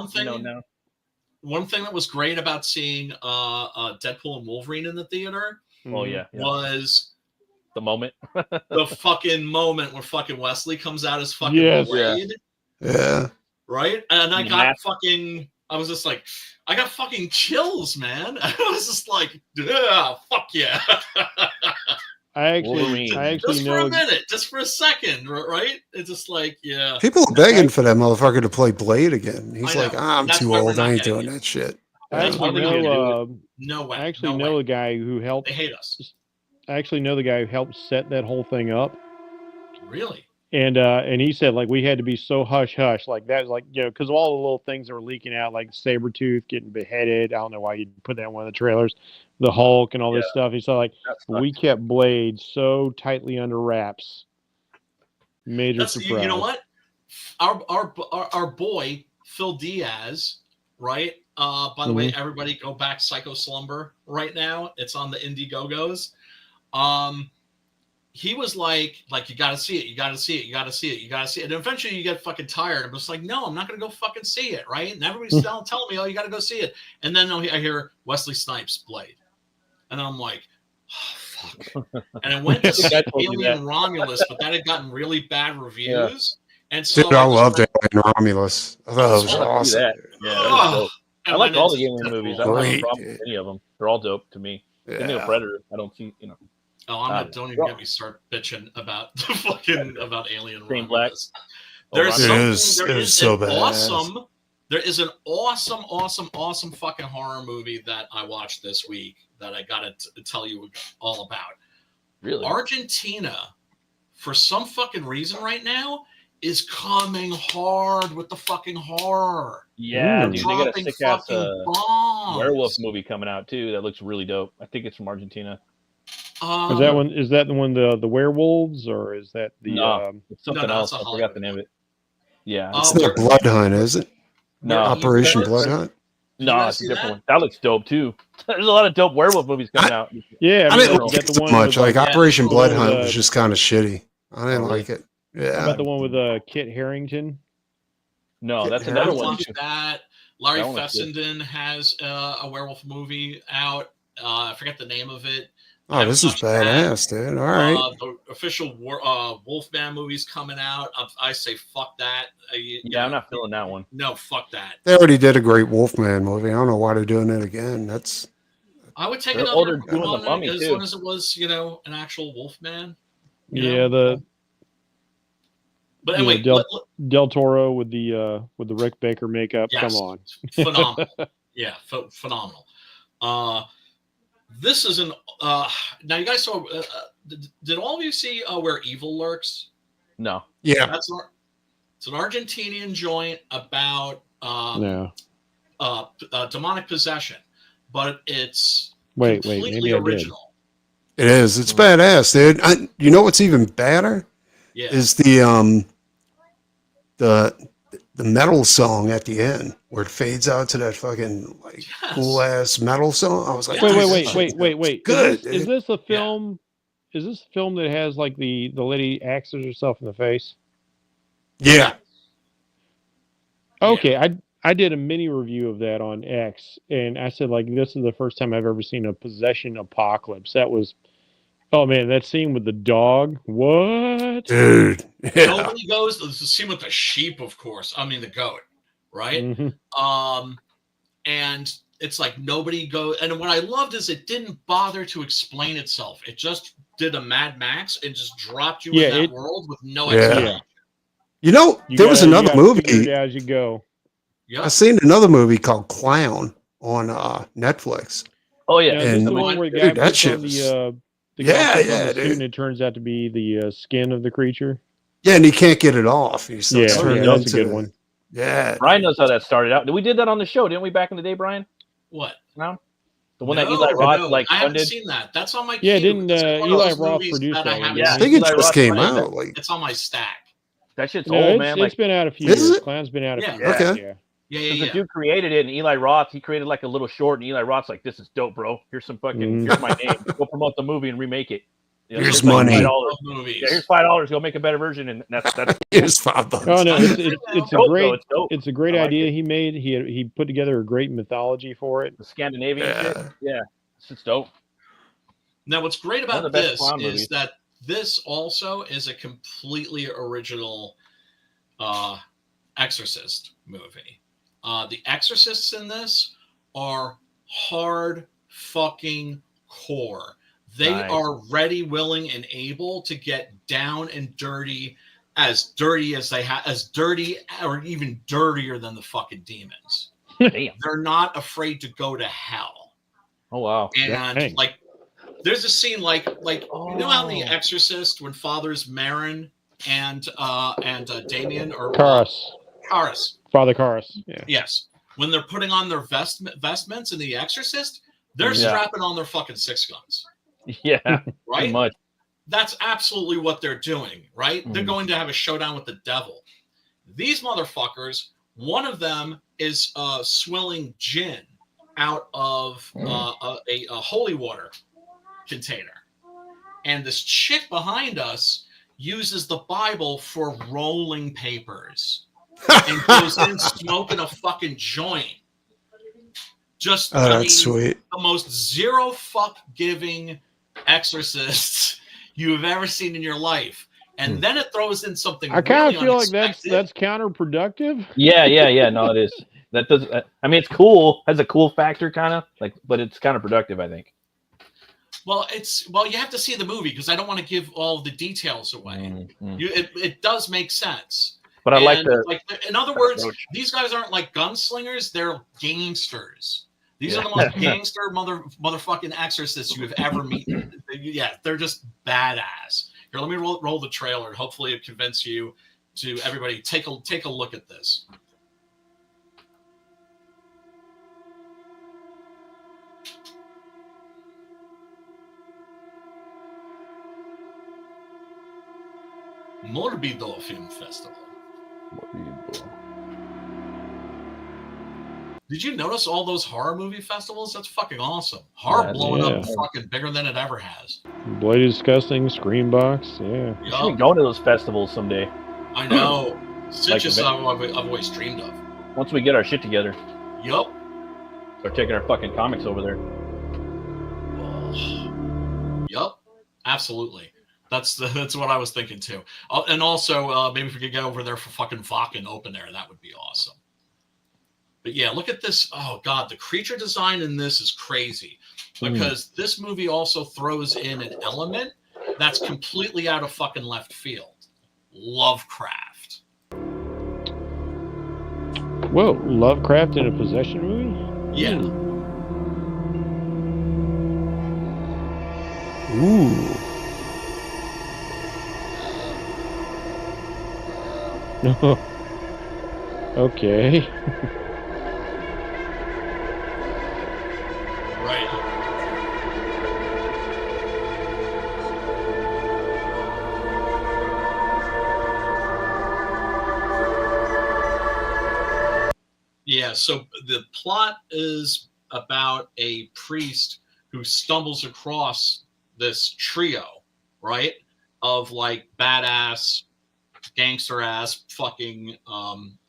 one thing that was great about seeing Deadpool and Wolverine in the theater was the moment. The fucking moment where fucking Wesley comes out as fucking Blade. Yeah. Right? And I was just like, I got fucking chills, man. I was just like, yeah, fuck yeah. I actually just know. For a minute, just for a second, right? It's just like, yeah. People are begging for that motherfucker to play Blade again. He's like, I'm too old. I ain't doing that shit. I actually know the guy who helped. They hate us. I actually know the guy who helped set that whole thing up. Really? And he said like we had to be so hush hush like that, like because of all the little things that were leaking out, like Sabretooth getting beheaded. I don't know why you put that in one of the trailers, the Hulk and all this stuff. He said like we kept Blade so tightly under wraps. Major surprise. You know what? our boy Phil Diaz, right? By the way, everybody go back Psycho Slumber right now. It's on the Indiegogos. He was like you got to see it, you got to see it, you got to see it, you got to see it. And eventually you get fucking tired. I'm just like, no, I'm not going to go fucking see it, right? And everybody's still telling me, oh, you got to go see it. And then I hear Wesley Snipes Blade. And then I'm like, oh, fuck. And I went to see Alien Romulus, but that had gotten really bad reviews. And so dude, I loved Alien Romulus. I thought it was awesome. Yeah, that was dope. I like all the Alien movies. I don't have a problem with any of them. They're all dope to me. Give me a Predator. I don't see, Oh, I'm not. Don't even get me start bitching about the fucking about Alien Romulus. There is awesome fucking horror movie that I watched this week that I gotta tell you all about. Really, Argentina, for some fucking reason right now, is coming hard with the fucking horror. Yeah, dude, they got a sick ass werewolf movie coming out too. That looks really dope. I think it's from Argentina. Is that one? Is that the one the werewolves, or is that the? It's something else. I forgot the name of it. Yeah, it's not Blood Hunt, is it? No, Operation Blood Hunt. No, it's a different one. That looks dope too. There's a lot of dope werewolf movies coming out. Yeah, I didn't like it too much. Like Operation Blood Hunt was just kind of shitty. I didn't like it. Yeah. How about the one with Kit Harington? No, that's another one. That Larry Fessenden has a werewolf movie out. I forget the name of it. Oh, this is badass, dude. All right. The official Wolfman movie's coming out. I say fuck that. I'm not feeling that one. No, fuck that. They already did a great Wolfman movie. I don't know why they're doing it again. I would take another one as long as it was, an actual Wolfman. Yeah, But anyway, Del Toro with the Rick Baker makeup. Yes, come on, phenomenal. Yeah, phenomenal. This is now you guys saw. Did all of you see Where Evil Lurks? No. Yeah, it's an Argentinian joint about demonic possession, but it's completely original. It is. It's badass, dude. You know what's even badder? Yeah. Is the metal song at the end where it fades out to that fucking cool ass metal song. I was like, wait. Good. Is this a film? Yeah. Is this a film that has like the lady axes herself in the face? Yeah. Okay, I did a mini review of that on X, and I said like this is the first time I've ever seen a possession apocalypse. That was. Oh man, that scene with the dog. What? Dude. Yeah. Nobody goes. The scene with the sheep, of course. I mean the goat, right? Mm-hmm. And it's like nobody goes. And what I loved is it didn't bother to explain itself. It just did a Mad Max and just dropped you in that world with no explanation. There was another movie. As you go. Yep. I seen another movie called Clown on Netflix. Oh yeah, and the one where the guy that shit was. dude. And it turns out to be the skin of the creature. Yeah, and he can't get it off. That's a good one. Yeah, Brian knows how that started out. We did that on the show, didn't we? Back in the day, Brian. What? No, the one that Eli Roth I haven't seen that. That's on my. Yeah, didn't Eli Roth produce that one? I think it just came out. It's on my stack. That shit's old, man. It's been out a few years. Clown's been out a few years. Okay. Yeah. The dude created it, and Eli Roth, he created like a little short, and Eli Roth's like, "This is dope, bro. Here's some fucking, here's my name. Go promote the movie and remake it. Here's money. Here's $5. Go make a better version." And that's here's $5. Oh no, it's a great idea he made. He put together a great mythology for it. The Scandinavian shit. Yeah, it's dope. Now, what's great about this is that this also is a completely original Exorcist movie. The Exorcists in this are hard fucking core. They are ready, willing, and able to get down and dirty as they have, as dirty or even dirtier than the fucking demons. Damn. They're not afraid to go to hell. Oh wow! And there's a scene like you know how in The Exorcist when Fathers Marin and Damien or Karras. Father Karras. Yeah. Yes. When they're putting on their vestments in The Exorcist, they're strapping on their fucking 6 guns. Yeah. Right? Pretty much. That's absolutely what they're doing, right? They're going to have a showdown with the devil. These motherfuckers, one of them is swilling gin out of a holy water container. And this chick behind us uses the Bible for rolling papers and goes in smoking a fucking joint. Just that's sweet. The most zero fuck giving exorcists you have ever seen in your life. And then it throws in something. I kind of feel unexpected. like that's counterproductive. Yeah. No, it is. That does. I mean, it's cool. Has a cool factor, kind of like, but it's counterproductive, I think. Well, you have to see the movie because I don't want to give all the details away. It does make sense. But I like in other words, these guys aren't like gunslingers; they're gangsters. These are the most gangster motherfucking exorcists you have ever met. Yeah, they're just badass. Here, let me roll the trailer. Hopefully, it convinces you to everybody take a look at this. Morbido Film Festival. Did you notice all those horror movie festivals? That's fucking awesome. Horror blowing up fucking bigger than it ever has. Bloody Disgusting, Screambox, yeah. You should be going to those festivals someday. I know. It's just I've always dreamed of. Once we get our shit together. Yup. Start taking our fucking comics over there. Yup. Absolutely. That's what I was thinking too. And also, maybe if we could get over there for fucking Vakken open air, that would be awesome. But yeah, look at this. Oh God, the creature design in this is crazy because this movie also throws in an element that's completely out of fucking left field. Lovecraft. Whoa, Lovecraft in a possession movie? Yeah. Ooh. Okay. Right. Yeah, so the plot is about a priest who stumbles across this trio, right? Of like badass, gangster ass fucking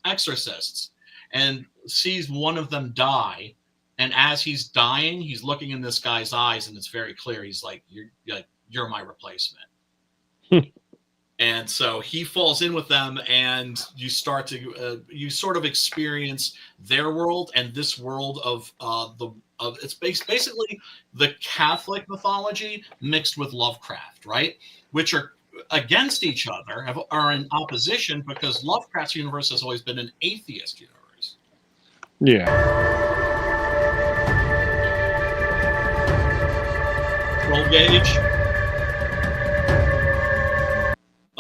exorcists, and sees one of them die. And as he's dying, he's looking in this guy's eyes, and it's very clear. He's like, "You're my replacement." And so he falls in with them, and you start to you sort of experience their world and this world of it's basically the Catholic mythology mixed with Lovecraft, right? Which are against each other, are in opposition, because Lovecraft's universe has always been an atheist universe. Yeah. Roll gauge.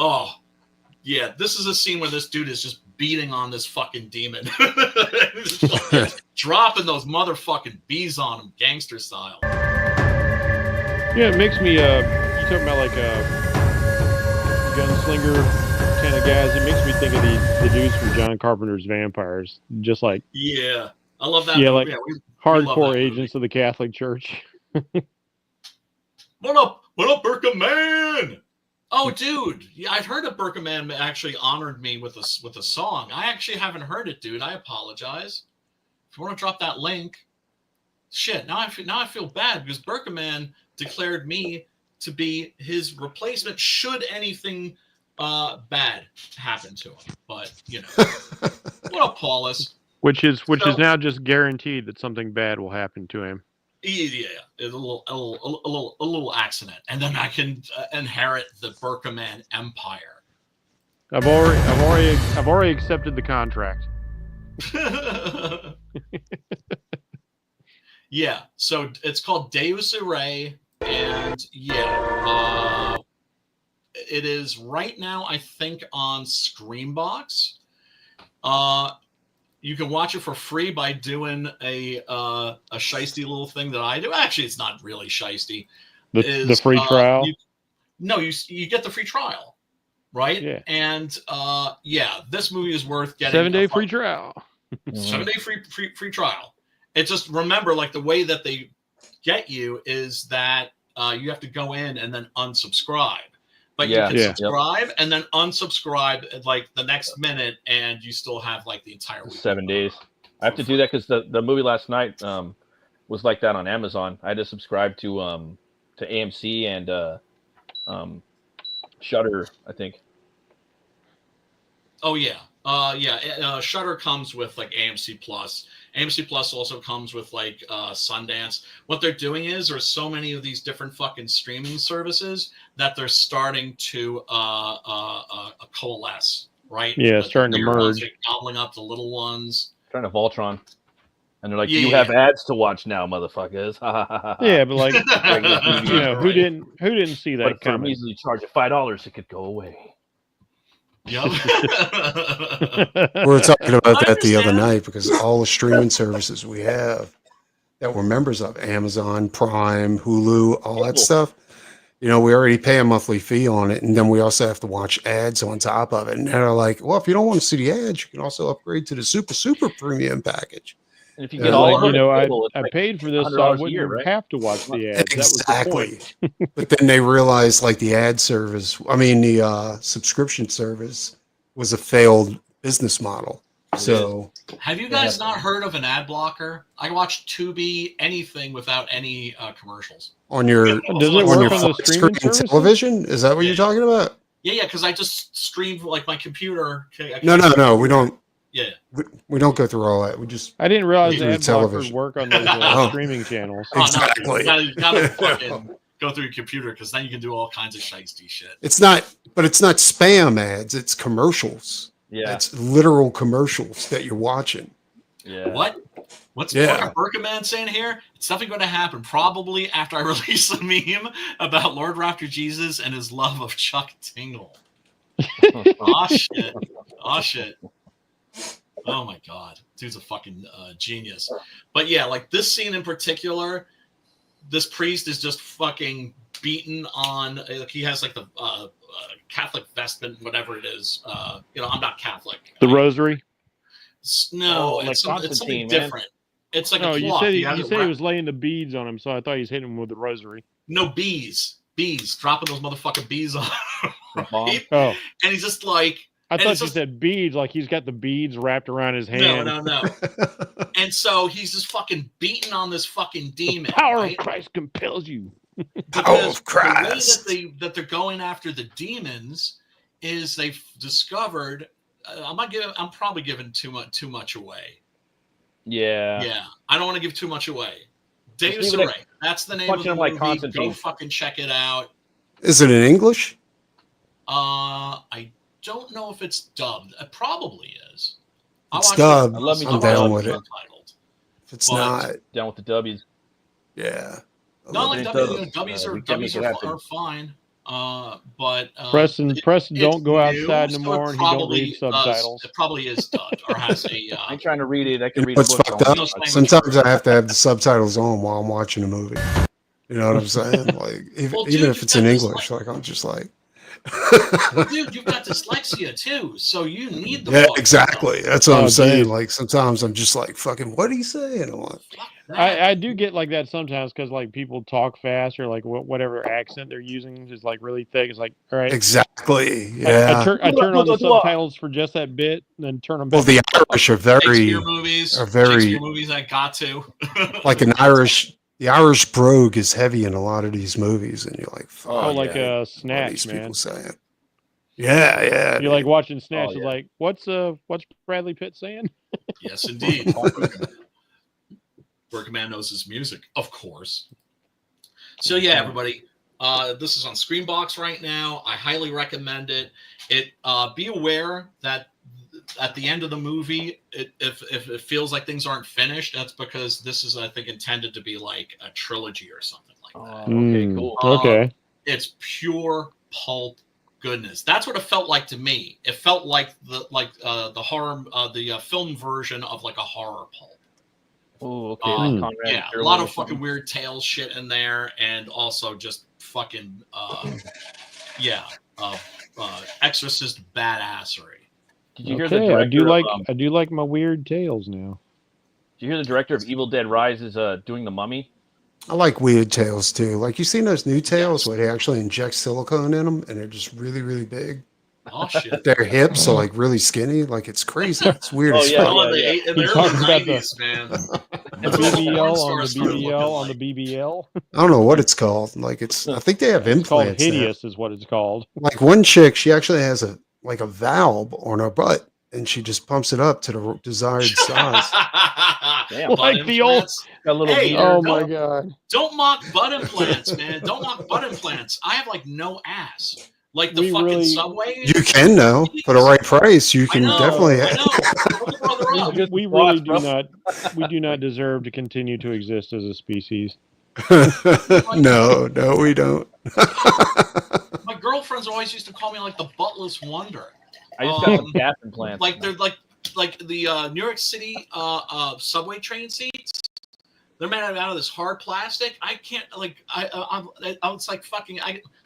Oh, yeah. This is a scene where this dude is just beating on this fucking demon. Dropping those motherfucking bees on him, gangster style. Yeah, it makes me, you talking about like gunslinger kind of guys. It makes me think of the dudes from John Carpenter's Vampires. Just like. Yeah. I love that. Yeah, movie. like hardcore agents of the Catholic Church. What up, Burka Man? Oh, dude, yeah, I've heard of Burka Man actually honored me with a song. I actually haven't heard it, dude. I apologize. If you want to drop that link, shit. Now I feel bad because Burka Man declared me to be his replacement should anything bad happen to him. But you know, what up, Paulus? Which is now just guaranteed that something bad will happen to him. Yeah, it's a little accident, and then I can inherit the Burka Man empire. I've already accepted the contract. Yeah, so it's called Deus Irae, and yeah, it is right now, I think, on Screambox. You can watch it for free by doing a shiesty little thing that I do. Actually, it's not really shiesty. The free trial? You get the free trial. right? Yeah. And this movie is worth getting 7-day free trial. 7-day free trial. It's just remember, like the way that they get you is that you have to go in and then unsubscribe. But you can subscribe and then unsubscribe like the next minute, and you still have like the entire week. 7 days. I have to do that because the movie last night was like that on Amazon. I had to subscribe to AMC and Shudder, I think. Oh yeah. Shudder comes with like AMC Plus. AMC Plus also comes with like Sundance. What they're doing is there's so many of these different fucking streaming services that they're starting to coalesce, right? Yeah, starting to merge. They're gobbling up the little ones. Trying to Voltron. And they're like, you have ads to watch now, motherfuckers. Yeah, but like who didn't see that but coming? Easily charge you $5, it could go away. We were talking about that the other night because all the streaming services we have that we're members of, Amazon, Prime, Hulu, all that stuff, we already pay a monthly fee on it. And then we also have to watch ads on top of it. And they're like, well, if you don't want to see the ads, you can also upgrade to the super premium package. And if you get all I paid for this, so I wouldn't have to watch the ads. Exactly. That was the point. But then they realized like the ad service, the subscription service was a failed business model. So have you guys not heard of an ad blocker? I watch Tubi, anything without any commercials. On your screen television? Is that what you're talking about? Yeah, because I just stream like my computer. No, we don't. Yeah, we don't go through all that. I didn't realize ad blockers work on those streaming channels. Exactly. You gotta fucking go through your computer because then you can do all kinds of shiesty shit. It's not spam ads. It's commercials. Yeah, it's literal commercials that you're watching. Yeah. What's Berkeman saying here? It's definitely going to happen. Probably after I release a meme about Lord Raptor Jesus and his love of Chuck Tingle. Oh shit. Oh my god, dude's a fucking genius. But yeah, like this scene in particular, this priest is just fucking beaten on. Like he has like the Catholic vestment, whatever it is. I'm not Catholic. The rosary. No, it's something different. It's like a cloth. You said he was laying the beads on him, so I thought he was hitting him with the rosary. No, bees, dropping those motherfucking bees on him. Right? Oh, and he's just like. I thought you said beads, like he's got the beads wrapped around his hand. No. And so he's just fucking beating on this fucking demon. The power of Christ compels you. Power of Christ. The way that they're going after the demons is they've discovered. I'm probably giving too much away. Yeah. I don't want to give too much away. Deus Ex. That's the name of the movie. Go fucking check it out. Is it in English? I don't know if it's dubbed. It probably is. It's dubbed. I'm down with it. If it's not, down with the W's. Yeah. Not like W's are fine. But Preston, don't go outside no more, and he don't read subtitles. It probably is dubbed or has a. I'm trying to read it. I can read. What's fucked up? Sometimes I have to have the subtitles on while I'm watching a movie. You know what I'm saying? Like even if it's in English, like I'm just like. Well, dude, you've got dyslexia too, so you need the. Yeah, exactly. That's what I'm saying. Dude. Like sometimes I'm just like, "Fucking, what are you saying?" And I'm like, I do get like that sometimes because like people talk fast or like whatever accent they're using is like really thick. It's like, all right, exactly. Yeah. I turn on the subtitles for just that bit, and then turn them back. Well, the Irish are very Shakespeare movies. I got to like an Irish. The Irish brogue is heavy in a lot of these movies, and you're like, "Oh, like a Snatch, man." People saying, "Yeah." You're like watching Snatch. You're like, "What's Bradley Pitt saying?" Yes, indeed. Bergman knows his music, of course. So yeah, everybody, this is on Screenbox right now. I highly recommend it. Be aware that at the end of the movie, if it feels like things aren't finished, that's because this is, I think, intended to be like a trilogy or something like that. Okay, cool. Okay. It's pure pulp goodness. That's what it felt like to me. It felt like the horror, the film version of like a horror pulp. Oh, okay. Yeah, a lot of fucking weird tales shit in there, and also just fucking Exorcist badassery. Did you hear the Okay, director? I do like my weird tales now. Did you hear the director of Evil Dead Rise is doing The Mummy? I like weird tales too. Like you seen those new tales where they actually inject silicone in them and they're just really, really big. Oh shit! Their hips are like really skinny. Like it's crazy. It's weird as fuck. In the early 90s, man. The BBL on the BBL on the BBL. I don't know what it's called. Like I think they have It's called implants. hideous, is what it's called. Like one chick, she actually has a valve on her butt, and she just pumps it up to the desired size. Damn, like the old. A little Oh my god! Don't mock butt implants, man. Don't mock butt implants. I have like no ass. Like the fucking Subway. You can now for the right price. You can definitely. We really do not. We do not deserve to continue to exist as a species. No, we don't. My girlfriends always used to call me like the buttless wonder. I just got some gas implants. Like they're like the New York City subway train seats. They're made out of this hard plastic. I can't it's like fucking.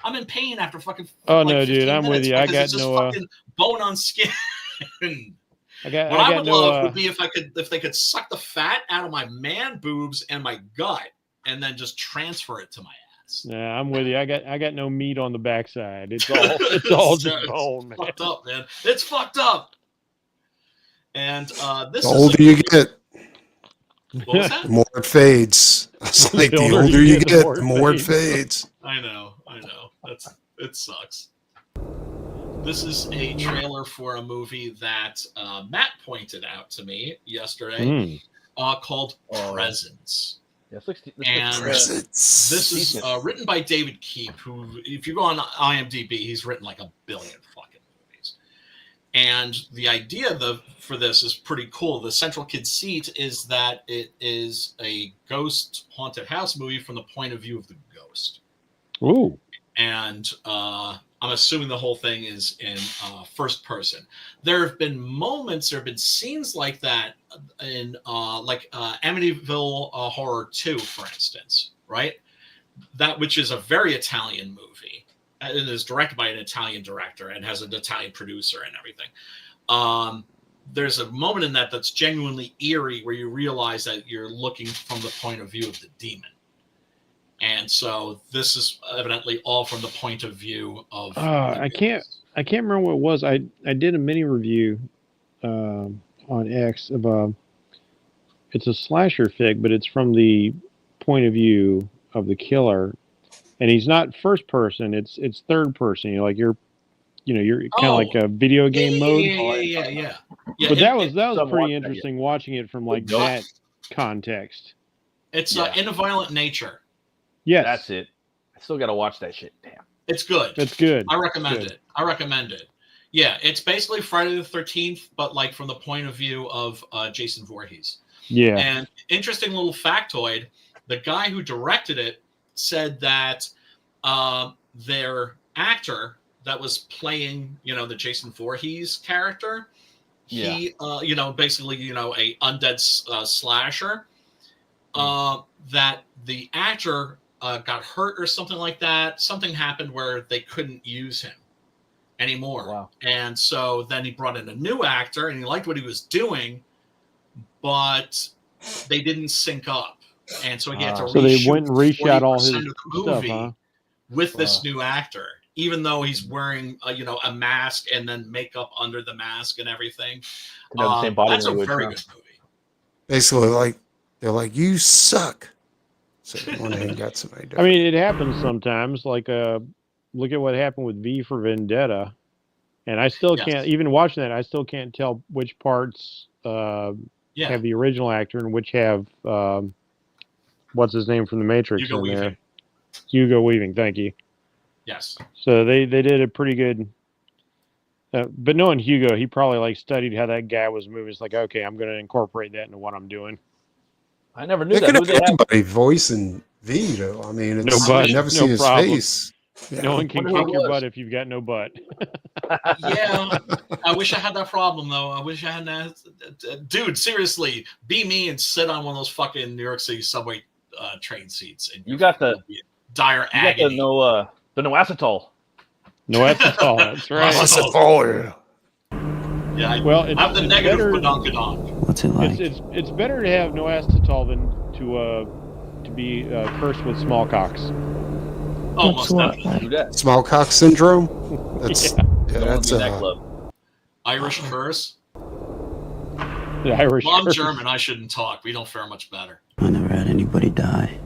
I'm in pain after fucking. Oh no, dude! I'm with you. I got no fucking bone on skin. What I would love would be if they could suck the fat out of my man boobs and my gut and then just transfer it to my ass. Yeah, I'm with you. I got no meat on the backside. It's all just bone, man. Fucked up, man. It's fucked up. And this the older you get, what was that? the more it fades. It's like the older you get, the more it fades. I know. It sucks. This is a trailer for a movie that Matt pointed out to me yesterday called Presence. Yeah, Presence. This is written by David Koepp, who, if you go on IMDb, he's written like 1 billion fucking movies. And the idea for this is pretty cool. The central conceit is that it is a ghost haunted house movie from the point of view of the ghost. Ooh. And I'm assuming the whole thing is in first person. There have been scenes like that in Amityville Horror 2, for instance, right? That which is a very Italian movie. It is directed by an Italian director and has an Italian producer and everything. There's a moment in that's genuinely eerie where you realize that you're looking from the point of view of the demon. And so this is evidently all from the point of view of. I can't remember what it was. I did a mini review on X of it's a slasher flick, but it's from the point of view of the killer, and he's not first person. It's third person. You're kind of like a video game mode. Yeah. But that was pretty interesting watching it from like that context. It's in a violent nature. Yes. That's it. I still got to watch that shit. Damn. It's good. It's good. I recommend it. Yeah, it's basically Friday the 13th, but like from the point of view of Jason Voorhees. Yeah. And interesting little factoid, the guy who directed it said that their actor that was playing, the Jason Voorhees character, he, basically, a undead slasher, that the actor got hurt or something like that. Something happened where they couldn't use him anymore. Wow. And so then he brought in a new actor and he liked what he was doing, but they didn't sync up. And so he had to so they went and reshot all his movie stuff, with this new actor, even though he's wearing a mask and then makeup under the mask and everything. That's a very good movie. Basically, like they're like, you suck. So one ain't got somebody. I mean, it happens sometimes. Like, look at what happened with V for Vendetta, and I still can't. Even watching that, I still can't tell which parts have the original actor and which have what's his name from the Matrix Hugo in there. Weaving. Hugo Weaving. Thank you. Yes. So they did a pretty good. But knowing Hugo, he probably like studied how that guy was moving. It's like, okay, I'm going to incorporate that into what I'm doing. I never knew they that. Could have anybody voicing V though. I mean, it's you never see his face. Yeah. No one can kick your butt if you've got no butt. Yeah, I wish I had that problem though. I wish I had that. Dude, seriously, be me and sit on one of those fucking New York City subway train seats. And you got the dire agony. The no acetol. No acetol. That's right. Acetol. Yeah. Well, I'm the negative badonkadonk. What's it like? It's better to have no acetol than to be cursed with smallcocks. Almost definitely. Do that. Small cock syndrome. That's that's Don't that club. Irish curse. The Irish. Well, I'm curse. German. I shouldn't talk. We don't fare much better. I never had anybody die.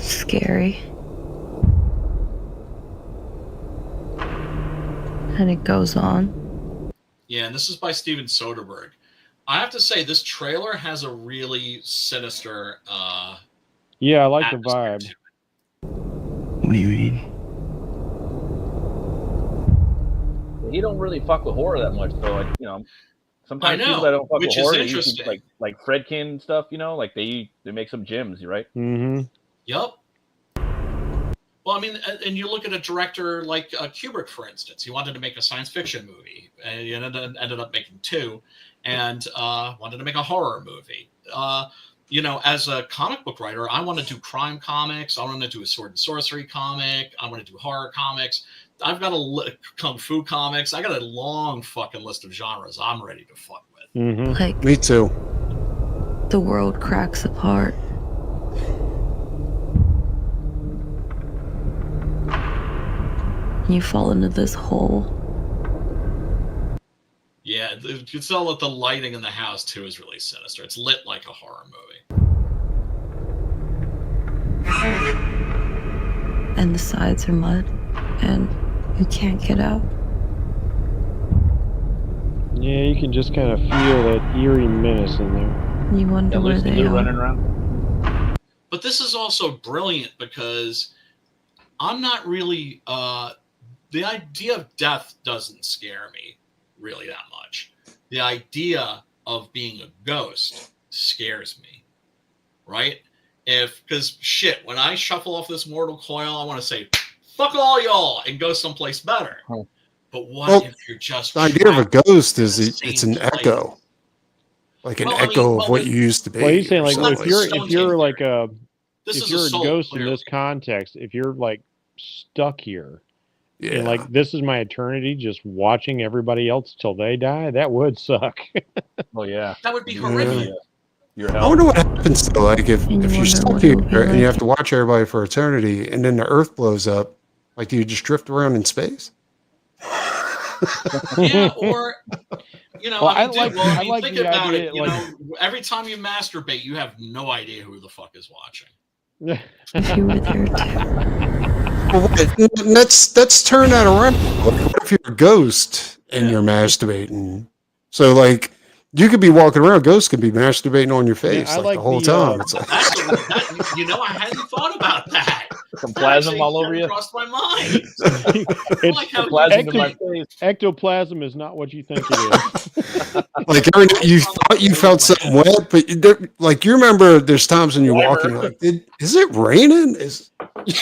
Scary. And it goes on. Yeah, and this is by Steven Soderbergh. I have to say, this trailer has a really sinister. Yeah, I like the vibe. What do you mean? He don't really fuck with horror that much, though. Sometimes I know, people that don't fuck which with is horror, they interesting. usually like Fredkin stuff. Like they make some gems, right? Mm-hmm. Yep. Well, I mean, and you look at a director like Kubrick, for instance. He wanted to make a science fiction movie, and he ended up making 2, and wanted to make a horror movie. As a comic book writer, I want to do crime comics. I want to do a sword and sorcery comic. I want to do horror comics. I've got kung fu comics. I got a long fucking list of genres I'm ready to fuck with. Mm-hmm. Like, Me too. the world cracks apart. You fall into this hole. Yeah, you can tell that the lighting in the house too is really sinister. It's lit like a horror movie. And the sides are mud. And you can't get out. Yeah, you can just kind of feel that eerie menace in there. You wonder where they are. Running around. But this is also brilliant because I'm not really the idea of death doesn't scare me really that much. The idea of being a ghost scares me, right? Because shit, when I shuffle off this mortal coil, I want to say, fuck all y'all and go someplace better. Oh. But what if you're just the idea of a ghost is it's an echo, like an echo of what you used to be. Well, he's saying like or if you're like a This if is you're a a soul, ghost clearly. in this context, if you're like stuck here, yeah, and like this is my eternity, just watching everybody else till they die, that would suck. Oh yeah, That would be horrific. I wonder what happens though, like if And you you're wonder stuck what here it'll be and you like. have to watch everybody for eternity, and then the Earth blows up, like do you just drift around in space? Yeah, or Well, I like think the about idea, it. like- Every time you masturbate, you have no idea who the fuck is watching. If you were there too. Well, let's turn that around. What if you're a ghost and you're masturbating? So like you could be walking around, ghosts could be masturbating on your face I like like the whole the, time. It's like, I hadn't thought about that. Some plasm all over you. Crossed my mind. It's like how Plasm in my face. ectoplasm is not what you think it is. like every night you thought you felt something wet, but like you remember there's times when you're walking, you're like, is it raining? But you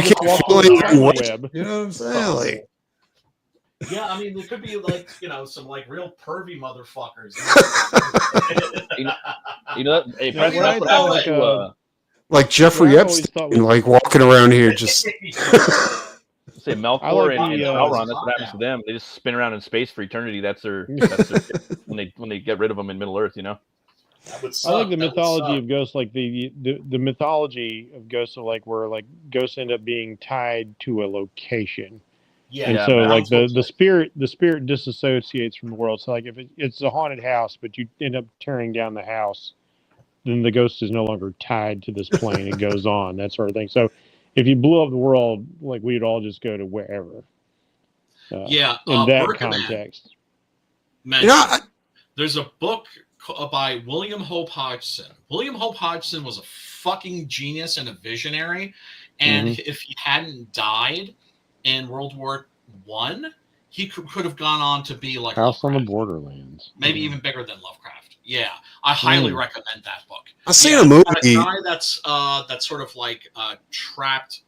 can't feel anything wet. You know what I'm saying? Like, Yeah, I mean, there could be like some like real pervy motherfuckers. Hey, Now, Preston, when I that's what thought, happened to like Jeffrey Well, I always Epstein, thought like walking around here just. say Melkor I like and the, Sauron. That's what happens to them. They just spin around in space for eternity. That's their when they get rid of them in Middle Earth. That would I suck. like the That would mythology suck. of ghosts, like the mythology of ghosts, of like where like ghosts end up being tied to a location. Yeah, And Yeah, so man. like the spirit disassociates from the world. So like if it's a haunted house, but you end up tearing down the house, then the ghost is no longer tied to this plane. It goes on, that sort of thing. So if you blew up the world, like we'd all just go to wherever. Yeah, In that Bergman context. mentioned, You know, there's a book by William Hope Hodgson. William Hope Hodgson was a fucking genius and a visionary. And if he hadn't died in World War I, he could have gone on to be like House on the Lovecraft. Borderlands. Maybe even bigger than Lovecraft. Yeah, I highly recommend that book. I seen a movie. A guy that's sort of like trapped,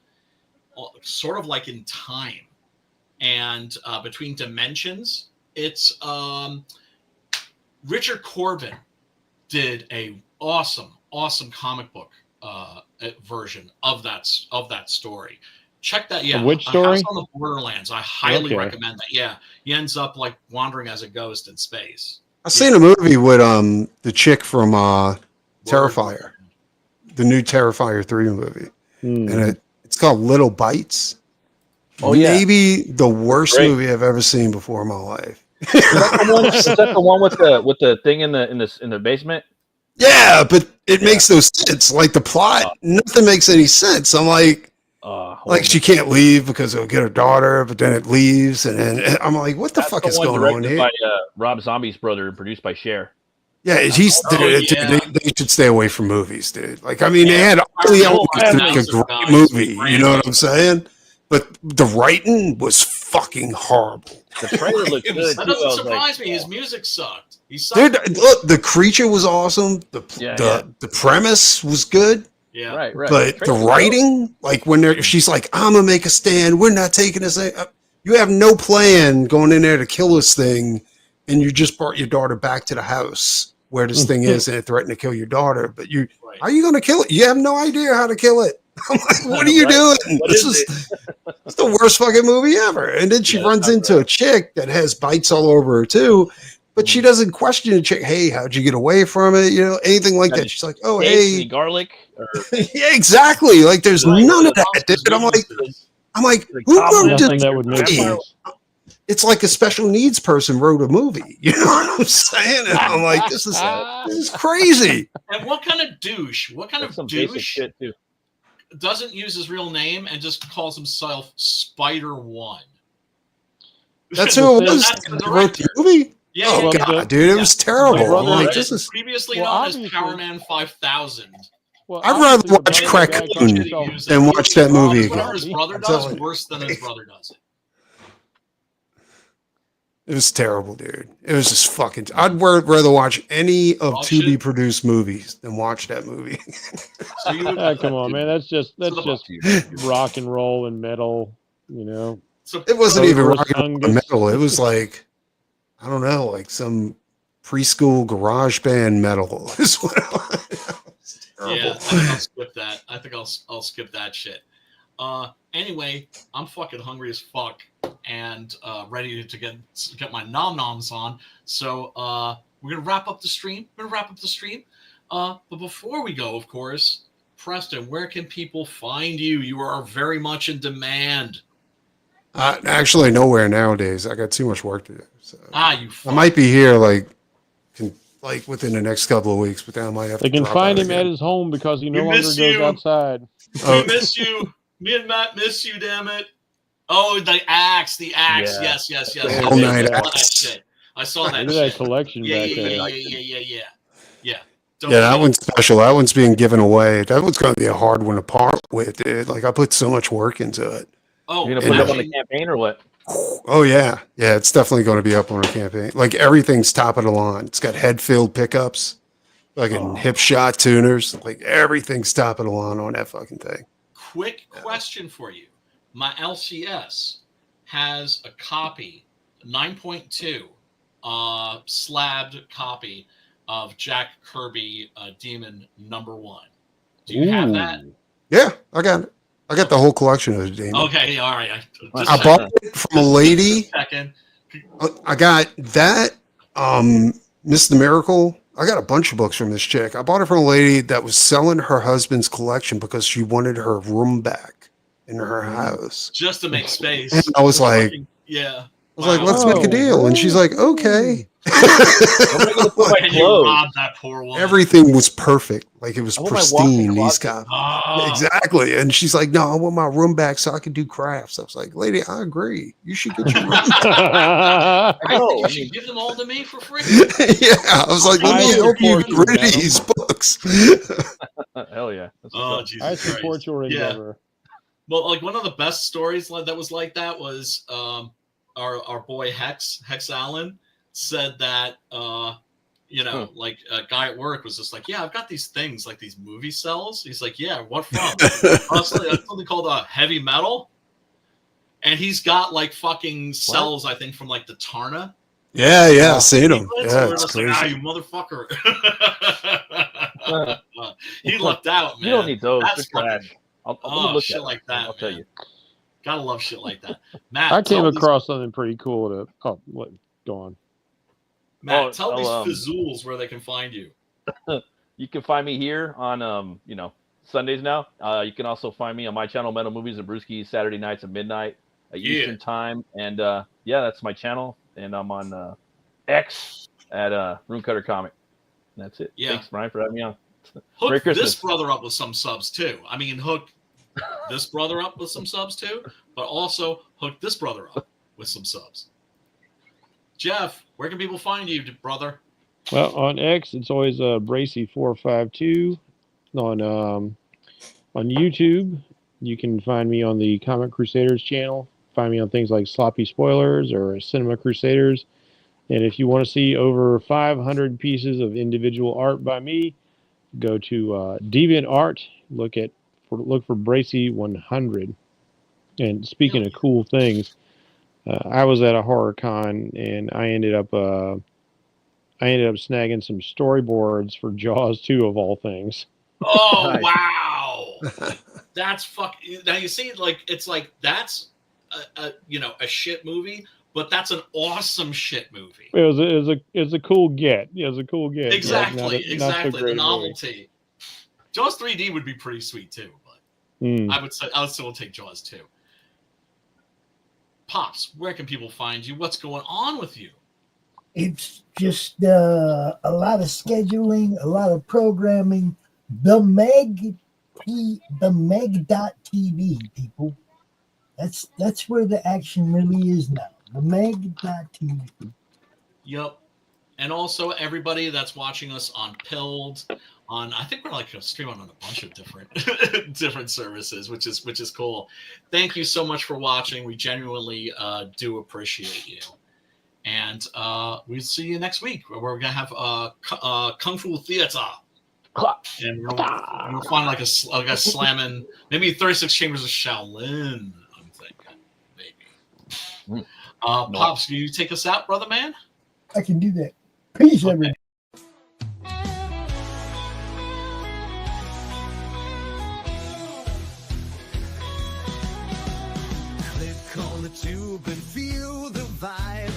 sort of like in time, and between dimensions. It's Richard Corbin did a awesome comic book version of that story. Check that. Yeah, Witch Story? House on the Borderlands. I highly recommend that. Yeah, he ends up like wandering as a ghost in space. I seen a movie with the chick from Terrifier, the new Terrifier 3 movie, and it's called Little Bites. Oh yeah, maybe the worst movie I've ever seen before in my life. Is that the one with the thing in the basement? Yeah, but it makes no sense. Like the plot, nothing makes any sense. I'm like she can't leave because it'll get her daughter, but then it leaves, and then I'm like, what the fuck is going on here? By Rob Zombie's brother and produced by Cher. Yeah, they should stay away from movies, dude. Like, I mean, they had all the elements to make a great movie. You know what I'm saying? But the writing was fucking horrible. The trailer looked good. That doesn't surprise me. His music sucked. He sucked. Dude, look, the creature was awesome. The premise was good. Yeah, right. But the writing, like when she's like, "I'm gonna make a stand. We're not taking this." You have no plan going in there to kill this thing, and you just brought your daughter back to the house where this thing is, and it threatened to kill your daughter. But how are you gonna kill it? You have no idea how to kill it. I'm like, what are you doing? This is the worst fucking movie ever. And then she runs into a chick that has bites all over her too, but she doesn't question the chick. Hey, how'd you get away from it? You know, anything like that. She's like, oh, hey, garlic. Yeah, exactly. Like, there's none of that. Dude. I'm like, who wrote this? That would make sense. It's like a special needs person wrote a movie. You know what I'm saying? And I'm like, this is crazy. And what kind of douche? What kind of douche shit too. Doesn't use his real name and just calls himself Spider One? That's who it was. That wrote the movie? Yeah, oh god, dude, it was terrible. I'm like, this is previously known as Power Man 5000. Well, I'd rather watch Crackoon than watch that movie again. Whatever his brother does, worse than his brother does it. It was terrible, dude. It was just fucking. I'd rather watch any of to-be-produced movies than watch that movie. Come on, man. That's just rock and roll and metal. You know, it wasn't even rock and roll and metal. It was like, I don't know, like some preschool garage band metal. Is what it was. Yeah, I think I'll skip that. I think I'll skip that shit. Anyway, I'm fucking hungry as fuck and ready to get my nom noms on. So we're gonna wrap up the stream. But before we go, of course, Preston, where can people find you? You are very much in demand. Actually, nowhere nowadays. I got too much work to do. So I might be here like within the next couple of weeks, but then I might have to. They can find him at his home because he no longer goes outside. We miss you. Me and Matt miss you, damn it. Oh, the axe. Yes. All night axe. I saw that. Look at that collection back there. Yeah. That one's special. That one's being given away. That one's going to be a hard one to part with, dude. Like, I put so much work into it. Oh, you're going to put it up on the campaign or what? Oh, yeah. Yeah, it's definitely going to be up on our campaign. Like, everything's top of the line. It's got head-filled pickups, fucking hip shot tuners. Like, everything's top of the line on that fucking thing. Quick question for you. My LCS has a copy, 9.2, slabbed copy of Jack Kirby Demon #1. Do you have that? Yeah, I got it. I got the whole collection of the Demon. Okay, all right. I bought it from a lady. I got that, Miss the Miracle. I got a bunch of books from this chick. I bought it from a lady that was selling her husband's collection because she wanted her room back in her house. Just to make space. And I was like, let's make a deal. And she's like, okay. That poor woman. Everything was perfect. Like, it was pristine. These copies. Exactly. And she's like, no, I want my room back so I can do crafts. I was like, lady, I agree. You should get your room back. I think you should give them all to me for free. Yeah. I was like, let me help you get rid of these books. Hell yeah. Jesus I support your endeavor. Well, like, one of the best stories that was like that was our boy Hex Allen said that like a guy at work was just like, yeah, I've got these things, like these movie cells. He's like, yeah, what from? Honestly, that's something called heavy metal. And he's got like fucking cells, I think, from like the Tarna. Yeah, seen them. Yeah, it's crazy. Like, you motherfucker. He left out, man. You don't need those. That's trash. I'll look at like that. I'll tell you. Gotta love shit like that. Matt, I came across something pretty cool to. Oh, what? Go on. Matt, tell these fazools where they can find you. You can find me here on Sundays now. You can also find me on my channel, Metal Movies and Brewskis, Saturday nights at midnight Eastern time. And that's my channel. And I'm on X at Runecutter Comic. And that's it. Yeah. Thanks, Brian, for having me on. Hook this brother up with some subs too. I mean, hook this brother up with some subs too, but also hook this brother up with some subs. Jeff, where can people find you, brother? Well, on X, it's always Bracy452. On YouTube, you can find me on the Comic Crusaders channel. Find me on things like Sloppy Spoilers or Cinema Crusaders. And if you want to see over 500 pieces of individual art by me, go to DeviantArt. Look for Bracy100. And speaking of cool things, I was at a horror con and I ended up snagging some storyboards for Jaws 2 of all things. Oh wow, that's Now you see, it's like that's a shit movie, but that's an awesome shit movie. It was a cool get. Yeah, it was a cool get. Exactly, the novelty. Movie. Jaws 3D would be pretty sweet too, but I would still take Jaws 2. Pops, where can people find you? What's going on with you? It's just a lot of scheduling, a lot of programming. The Meg.tv, people. That's where the action really is now. The Meg.tv. Yep. And also everybody that's watching us on Pilled, I think we're streaming on a bunch of different services, which is cool. Thank you so much for watching. We genuinely do appreciate you. And we'll see you next week where we're gonna have Kung Fu Theater. And we'll find like a slamming, maybe 36 Chambers of Shaolin, I'm thinking, maybe. Pops, can you take us out, brother man? I can do that. Peace, everybody. Click on the tube and feel the vibe.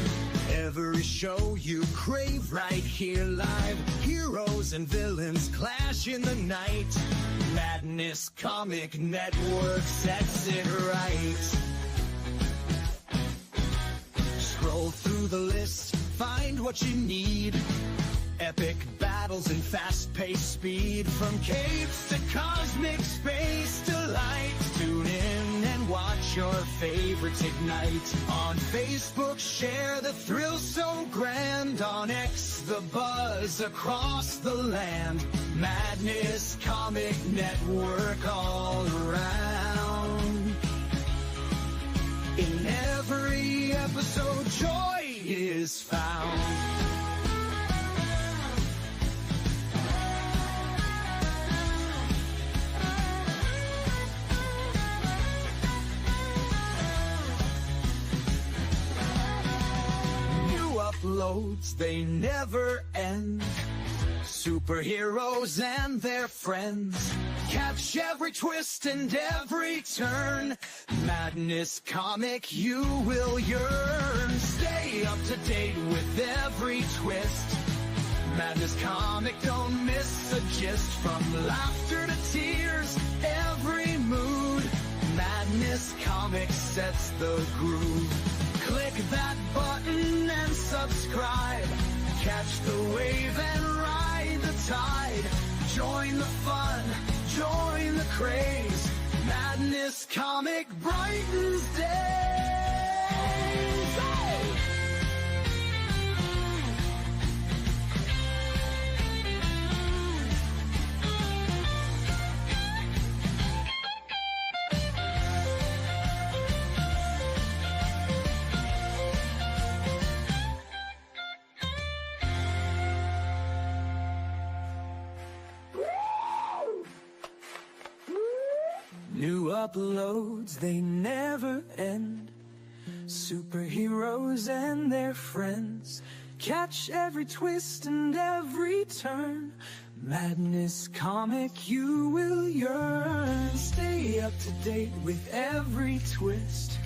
Every show you crave right here live. Heroes and villains clash in the night. Madness Comic Network sets it right. Scroll through the list, find what you need. Epic battles and fast-paced speed. From capes to cosmic space delights. Tune in and watch your favorites ignite. On Facebook, share the thrill so grand. On X, the buzz across the land. Madness Comic Network all around. In every episode, joy is found. Uploads, they never end. Superheroes and their friends. Catch every twist and every turn. Madness Comic, you will yearn. Stay up to date with every twist. Madness Comic, don't miss a gist. From laughter to tears, every mood. Madness Comic sets the groove. Click that button and subscribe. Catch the wave and ride the tide. Join the fun, join the craze. Madness Comic brightens days. Hey! New uploads, they never end. Superheroes and their friends. Catch every twist and every turn. Madness Comic, you will yearn. Stay up to date with every twist.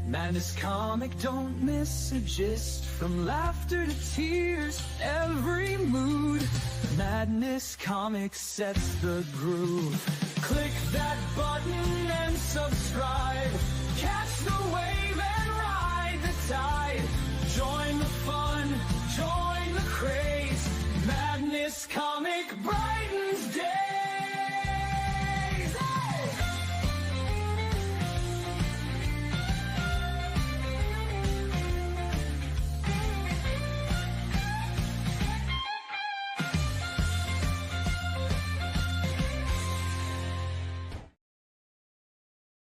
Madness Comic, don't miss a gist. From laughter to tears, every mood. Madness Comic sets the groove. Click that button and subscribe.